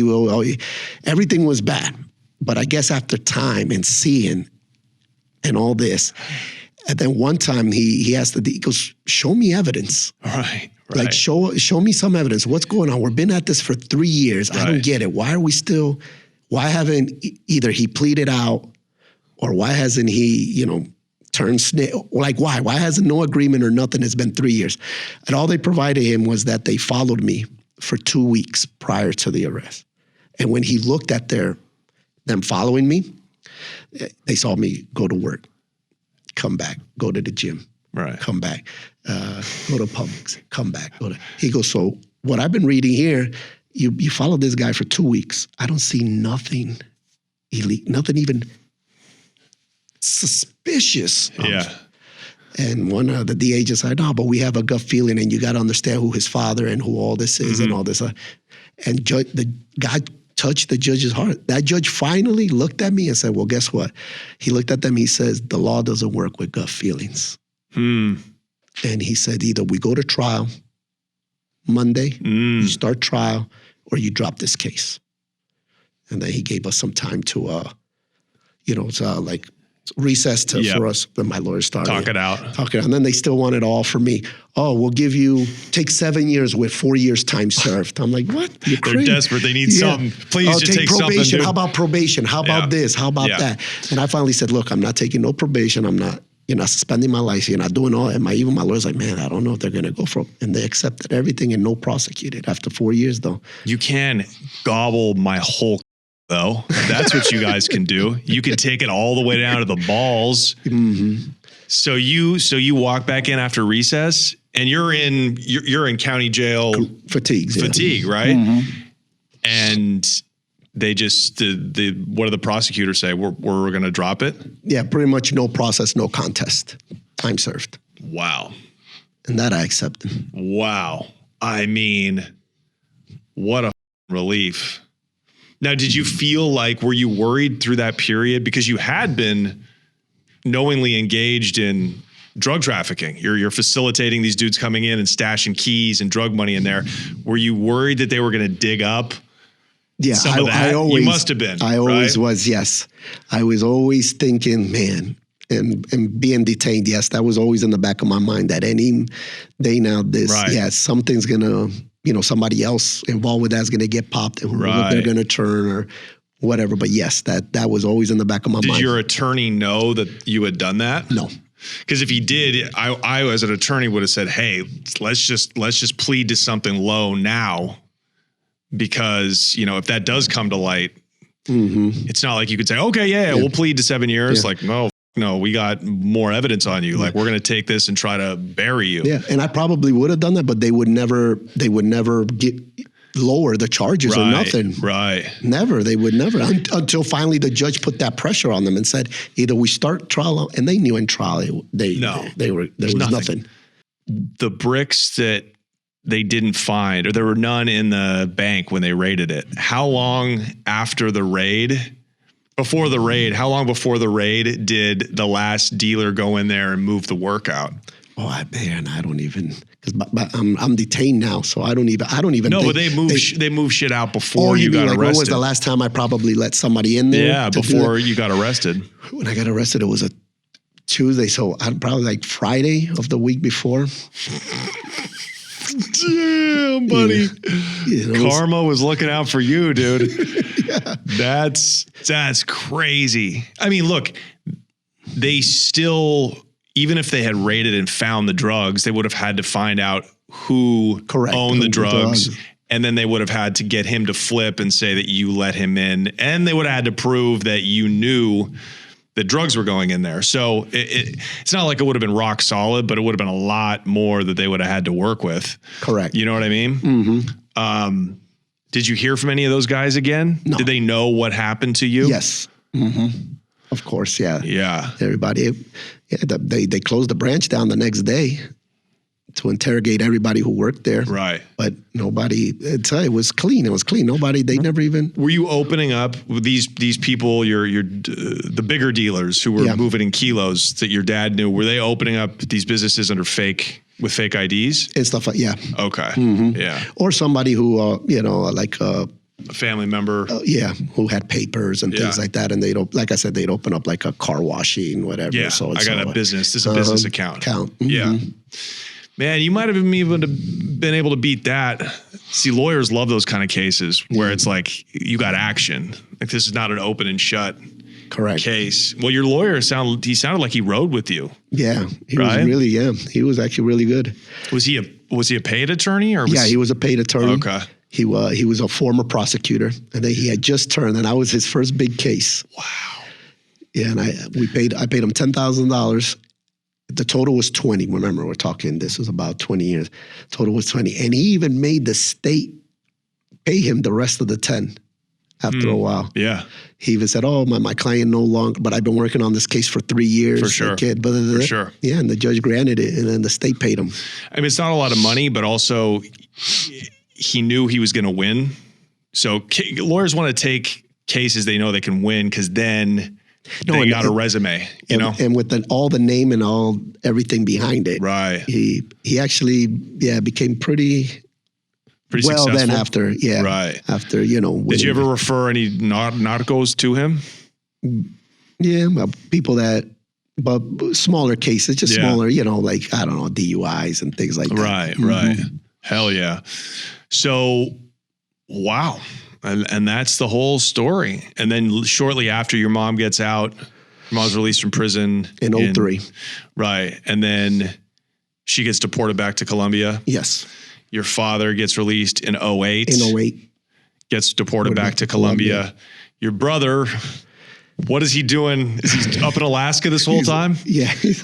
everything was bad. But I guess after time and seeing and all this, and then one time he goes, show me evidence. Right. Like show me some evidence. What's going on? We've been at this for 3 years. I don't get it. Why haven't either he pleaded out or why hasn't he, turned snitch? Like why? Why hasn't no agreement or nothing? It's been 3 years. And all they provided him was that they followed me for 2 weeks prior to the arrest. And when he looked at them following me, they saw me go to work, come back, go to the gym. Right. Come back, go to Publix, come back. He goes, so what I've been reading here, you followed this guy for 2 weeks. I don't see nothing illegal, nothing even suspicious. Yeah. And one of the DA just said, no, but we have a gut feeling and you got to understand who his father and who all this is and all this. And the guy touched the judge's heart. That judge finally looked at me and said, well, guess what? He looked at them, he says, the law doesn't work with gut feelings. And he said, either we go to trial Monday, you start trial, or you drop this case. And then he gave us some time to, recess for us. Then my lawyer started. Talk it out. And then they still wanted all for me. Oh, we'll take 7 years with 4 years time served. I'm like, what? You're crazy. They're desperate. They need something. Please just take probation. Something. How about probation? How about this? How about that? And I finally said, look, I'm not taking no probation. You're not suspending my license. You're not doing all. And my lawyer's like, man, I don't know if they're going to go for it. And they accepted everything and no prosecuted after 4 years, though. You can gobble my whole though. That's what you guys can do. You can take it all the way down to the balls. So you walk back in after recess and you're in county jail fatigue, right? And they just what do the prosecutors say? We're going to drop it. Yeah, pretty much no process, no contest. Time served. Wow. And that I accepted. Wow. I mean, what a relief. Now, did you feel like, were you worried through that period? Because you had been knowingly engaged in drug trafficking. You're facilitating these dudes coming in and stashing keys and drug money in there. Were you worried that they were going to dig up? Yeah, some of that? I always, you must have been. I always was, yes. I was always thinking, man, and being detained, yes, that was always in the back of my mind that any day now, something's going to, somebody else involved with that's going to get popped and they're going to turn or whatever. But yes, that was always in the back of my mind. Did your attorney know that you had done that? No. Because if he did, I as an attorney would have said, hey, let's just plead to something low now. Because, if that does come to light, it's not like you could say, okay, we'll plead to 7 years. Like, no, we got more evidence on you. Like, we're going to take this and try to bury you. Yeah. And I probably would have done that, but they would never lower the charges or nothing. Right. Never. They would never until finally the judge put that pressure on them and said, either we start trial, and they knew in trial, there was nothing. The bricks that they didn't find, or there were none in the bank when they raided it. How long after the raid, how long before the raid did the last dealer go in there and move the work out? Oh, I don't even, because I'm detained now, so I don't even. No, but they move shit out before you got arrested. When was the last time I probably let somebody in there? Yeah, before you got arrested. When I got arrested, it was a Tuesday, so I'd probably like Friday of the week before. Damn, buddy. Karma was looking out for you, dude. That's crazy. I mean, look, they still, even if they had raided and found the drugs, they would have had to find out who owned the drugs. And then they would have had to get him to flip and say that you let him in. And they would have had to prove that you knew that drugs were going in there. So it's not like it would have been rock solid, but it would have been a lot more that they would have had to work with. Correct. You know what I mean? Did you hear from any of those guys again? No. Did they know what happened to you? Yes. Of course, yeah. Yeah. Everybody, they closed the branch down the next day to interrogate everybody who worked there. Right. But nobody, it was clean. It was clean. They never even. Were you opening up with these people, the bigger dealers who were moving in kilos that your dad knew? Were they opening up these businesses with fake IDs? And stuff like, yeah. Okay. Yeah. Or somebody who, like a family member. Who had papers and things like that. And like I said, they'd open up like a car washing, whatever. Yeah. So I got a business. This is a business account. Yeah. Man, you might have even been able to beat that. See, lawyers love those kind of cases where it's like you got action. Like this is not an open and shut case. Well, your lawyer sounded like he rode with you. Yeah, he was really. Yeah, he was actually really good. Was he a paid attorney or? He was a paid attorney. Okay. He was a former prosecutor, and then he had just turned, and I was his first big case. Wow. Yeah, and I paid him $10,000. The total was 20. Remember, we're talking, this was about 20 years. Total was 20. And he even made the state pay him the rest of the 10 after a while. Yeah. He even said, my client no longer, but I've been working on this case for 3 years. For sure. For sure. Yeah, and the judge granted it, and then the state paid him. I mean, it's not a lot of money, but also he knew he was going to win. So lawyers want to take cases they know they can win because then they got a resume, and with all the name and everything behind it. Right. He actually, became pretty well successful then after. Yeah. Right. After, Did you ever refer any narcos to him? Yeah. People but smaller cases, just smaller, like, I don't know, DUIs and things like that. Right. Right. Hell yeah. So, wow. And that's the whole story. And then shortly after your mom gets out, your mom's released from prison. In 2003. Right. And then she gets deported back to Colombia. Yes. Your father gets released in 2008. In 2008. Gets deported back to Colombia. Your brother What is he doing? Is he up in Alaska this whole time? Yeah. He's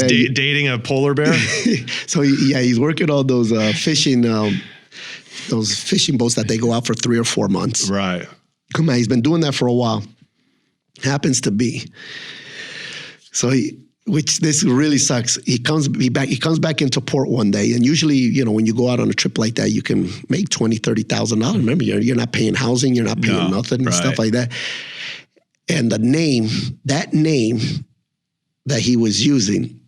dating a polar bear? So he's working on those fishing boats that they go out for 3 or 4 months. Right. Come on, he's been doing that for a while. Happens to be. So which this really sucks. He comes back into port one day, and usually, you know, when you go out on a trip like that, you can make $20,000-$30,000. Remember, you're not paying housing, you're not paying nothing and stuff like that. And that name that he was using,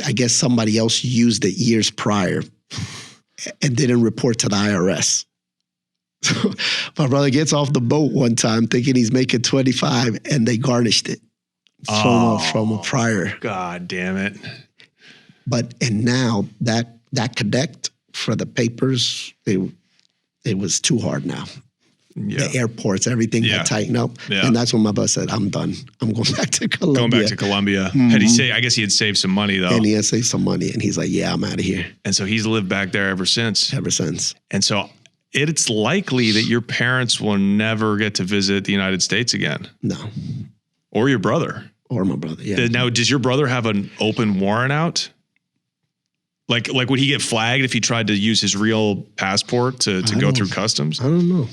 I guess somebody else used it years prior and didn't report to the IRS. So my brother gets off the boat one time thinking he's making 25, and they garnished it from a prior. God damn it. And now that connect for the papers, it was too hard now. Yeah. The airports, everything got tightened up. Yeah. And that's when my boss said, I'm done. I'm going back to Colombia. Going back to Colombia. Mm-hmm. I guess he had saved some money though. And he had saved some money, and he's like, yeah, I'm out of here. And so he's lived back there ever since. And so it's likely that your parents will never get to visit the United States again. No. Or your brother. Or my brother, yeah. Now, does your brother have an open warrant out? Like would he get flagged if he tried to use his real passport to go through customs? I don't know.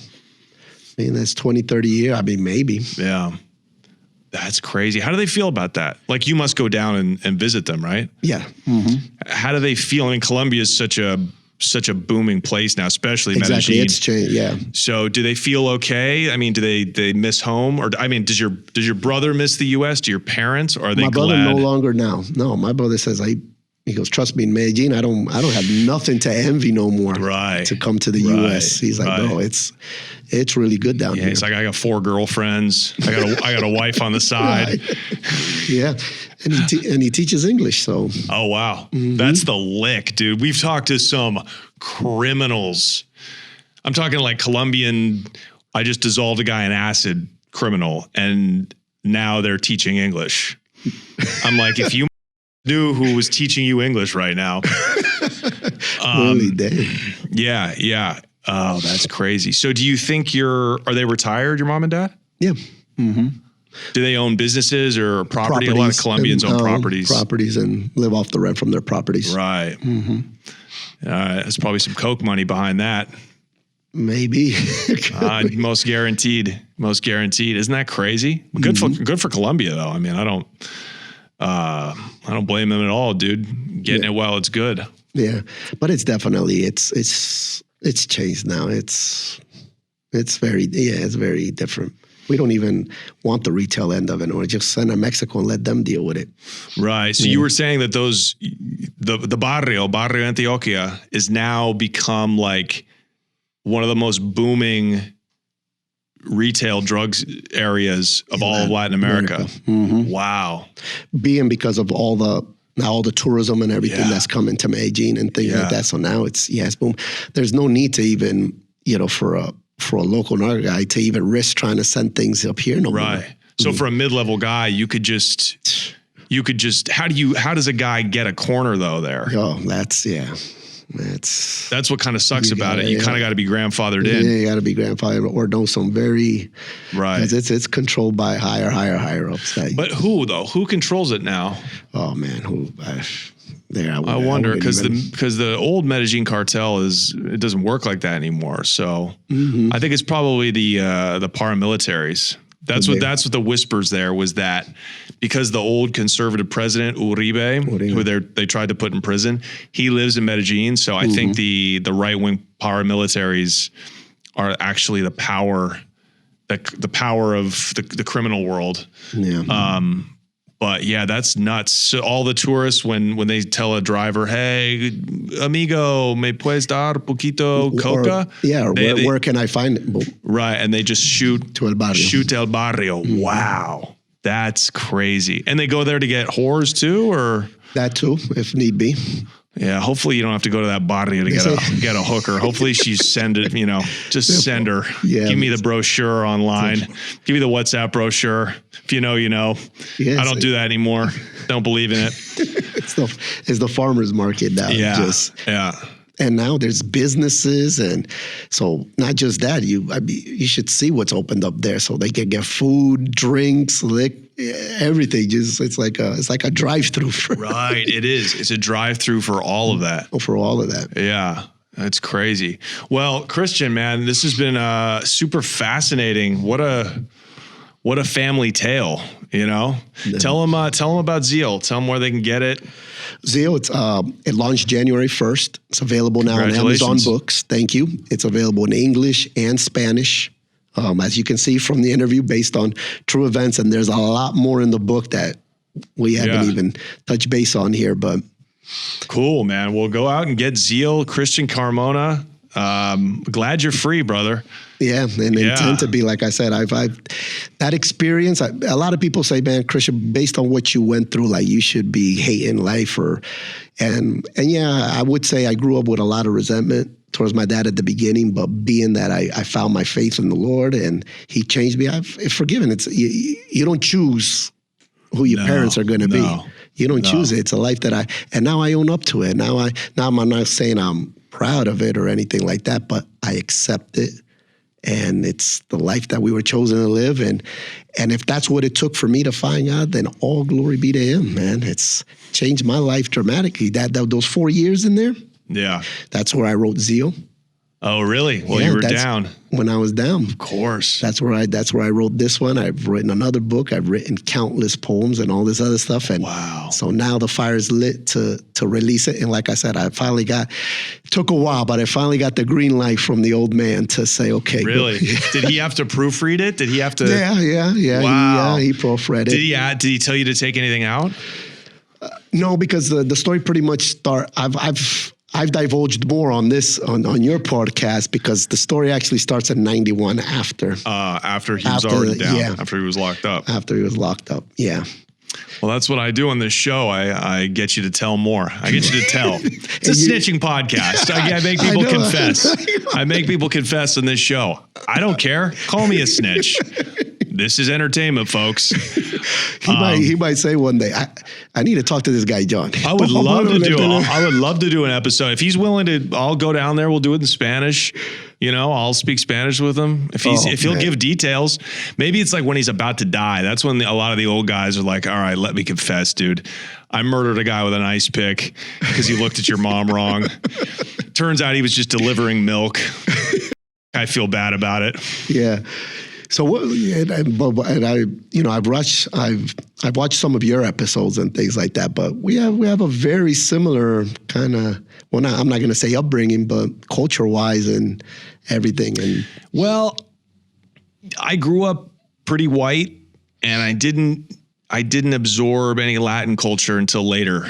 I mean, that's 20, 30 years. I mean, maybe. Yeah. That's crazy. How do they feel about that? Like, you must go down and visit them, right? Yeah. Mm-hmm. How do they feel? I mean, Colombia is such a booming place now, especially exactly. Medellin. It's changed, yeah. So do they feel okay? I mean, do they miss home? Or I mean, does your brother miss the U.S.? Do your parents? Or are they glad? My brother no longer now. No, my brother says, he goes, trust me, in Medellin, I don't have nothing to envy no more. Right. To come to the U.S. He's like, no, it's really good down here. He's like, I got 4 girlfriends. I got a wife on the side. Right. Yeah, and he teaches English. So. Oh wow, that's the lick, dude. We've talked to some criminals. I'm talking like Colombian. I just dissolved a guy in acid criminal, and now they're teaching English. I'm like, if you knew who was teaching you English right now. Really, damn. Yeah. Oh, that's crazy. So do you think are they retired, your mom and dad? Yeah. Mm-hmm. Do they own businesses or property? A lot of Colombians own properties. Properties and live off the rent from their properties. Right. Mm-hmm. There's probably some coke money behind that. Maybe. Most guaranteed. Isn't that crazy? Good for Colombia though. I mean, I don't blame them at all, dude. Getting it while it's good. Yeah, but it's definitely it's changed now. It's very different. We don't even want the retail end of it, or just send to Mexico and let them deal with it. Right. So you were saying that the Barrio Antioquia is now become like one of the most booming retail drugs areas of all of Latin America. Mm-hmm. Wow. Being because of all the tourism and everything that's coming to Medellin and things like that. So now it's boom. There's no need to even, for a local narco guy to even risk trying to send things up here no more. Right. So for a mid-level guy, you could just how does a guy get a corner though there? Oh, that's what kind of sucks about it. You kind of got to be grandfathered in. Yeah, you got to be grandfathered or know some very right. It's controlled by higher ups. But who though? Who controls it now? Oh man, I wonder because the old Medellin cartel it doesn't work like that anymore. So I think it's probably the paramilitaries. That's what the whispers there was, that because the old conservative president Uribe, who they tried to put in prison, he lives in Medellin. So I think the right wing paramilitaries are actually the power of the criminal world. Yeah. But yeah, that's nuts. So all the tourists, when they tell a driver, "Hey, amigo, me puedes dar poquito coca?" Where can I find it? Right, and they just shoot to el barrio. Shoot el barrio. Wow, that's crazy. And they go there to get whores too, or that too, if need be. Yeah, hopefully you don't have to go to that barrio to get a hooker. Hopefully she send it, just send her. Yeah, give me the brochure online. Give me the WhatsApp brochure. If you know, you know. Yeah, I don't do that anymore. Don't believe in it. It's the farmer's market now. Yeah, And now there's businesses, and so not just that. You should see what's opened up there, so they can get food, drinks, everything. Just it's like a drive-through. Right, it is. It's a drive-through for all of that. For all of that. Yeah. That's crazy. Well, Christian, man, this has been super fascinating. What a family tale, you know? Yeah. Tell them about Zeal. Tell them where they can get it. Zeal, it launched January 1st. It's available now on Amazon Books. Thank you. It's available in English and Spanish. As you can see from the interview, based on true events, and there's a lot more in the book that we haven't even touched base on here, but cool, man. Well, go out and get Zeal, Christian Carmona. Glad you're free, brother. Yeah, and intend to be, like I said, I've that experience. A lot of people say, man, Christian, based on what you went through, like you should be hating life, and yeah, I would say I grew up with a lot of resentment towards my dad at the beginning, but being that I found my faith in the Lord and He changed me, I've forgiven. It's you don't choose who your parents are going to be. You don't choose it. It's a life that and now I own up to it. Now I'm not saying I'm proud of it or anything like that, but I accept it. And it's the life that we were chosen to live. And if that's what it took for me to find God, then all glory be to Him, man. It's changed my life dramatically. Those 4 years in there. Yeah. That's where I wrote Zeal. Oh, really? Well, you were down. When I was down. Of course. That's where I wrote this one. I've written another book. I've written countless poems and all this other stuff. And wow. So now the fire is lit to release it. And like I said, took a while, but I finally got the green light from the old man to say, okay. Really? Did he have to proofread it? Did he have to? Yeah. Wow. He proofread it. Did he tell you to take anything out? No, because the story pretty much I've divulged more on this on your podcast because the story actually starts in 91 after he was already down. Yeah. After he was locked up. After he was locked up. Yeah. Well, that's what I do on this show. I get you to tell more. I get you to tell. It's a snitching podcast. I make people confess. I make people confess on this show. I don't care. Call me a snitch. This is entertainment, folks. He might say one day, I need to talk to this guy, John. I would love to do an episode. If he's willing to, I'll go down there. We'll do it in Spanish. You know, I'll speak Spanish with him. If he'll give details, maybe it's like when he's about to die. That's when a lot of the old guys are like, all right, let me confess, dude. I murdered a guy with an ice pick because he looked at your mom wrong. Turns out he was just delivering milk. I feel bad about it. Yeah. So I've watched some of your episodes and things like that, but we have a very similar kind of, well, I'm not going to say upbringing, but culture-wise and everything. And well, I grew up pretty white, and I didn't absorb any Latin culture until later.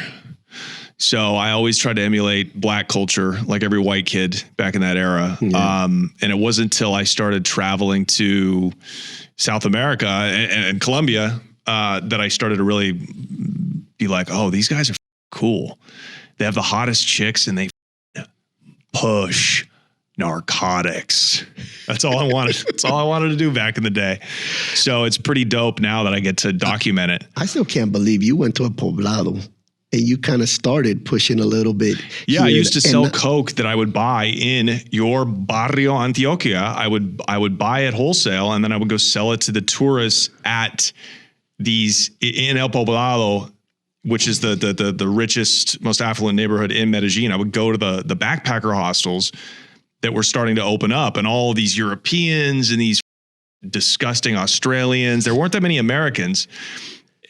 So I always tried to emulate black culture like every white kid back in that era. Yeah. And it wasn't until I started traveling to South America and Colombia that I started to really be like, oh, these guys are cool. They have the hottest chicks and they push narcotics. That's all I wanted. That's all I wanted to do back in the day. So it's pretty dope now that I get to document it. I still can't believe you went to a poblado. And you kind of started pushing a little bit. Yeah, I used to sell coke that I would buy in your Barrio Antioquia. I would buy it wholesale, and then I would go sell it to the tourists at these in El Poblado, which is the richest, most affluent neighborhood in Medellin. I would go to the backpacker hostels that were starting to open up, and all these Europeans and these disgusting Australians. There weren't that many Americans.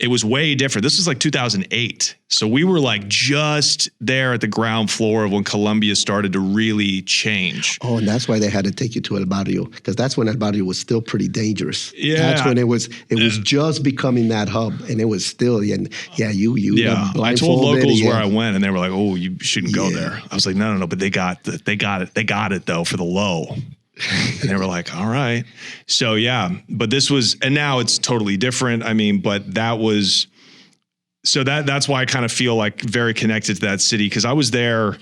It was way different. This was like 2008. So we were like just there at the ground floor of when Colombia started to really change. Oh, and that's why they had to take you to El Barrio, because that's when El Barrio was still pretty dangerous. Yeah. That's when it was just becoming that hub, and it was still, you I told locals where I went, and they were like, oh, you shouldn't go there. I was like, no, but they got it though for the low. And they were like, all right. So yeah, but and now it's totally different. I mean, but that's why I kind of feel like very connected to that city. Cause I was there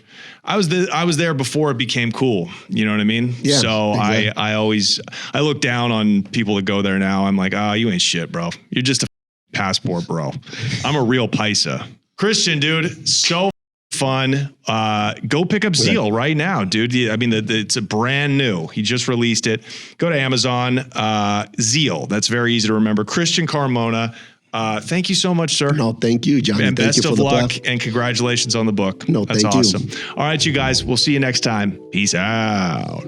before it became cool. You know what I mean? Yeah. So exactly. I look down on people that go there now. I'm like, you ain't shit, bro. You're just a passport, bro. I'm a real paisa. Christian, dude, so fun. Go pick up Zeal right now, dude. I mean, it's a brand new. He just released it. Go to Amazon. Zeal. That's very easy to remember. Christian Carmona. Thank you so much, sir. No, thank you, Johnny. And thank best you for of the luck plug. and congratulations on the book. No, That's thank you. awesome. All right, you guys. We'll see you next time. Peace out.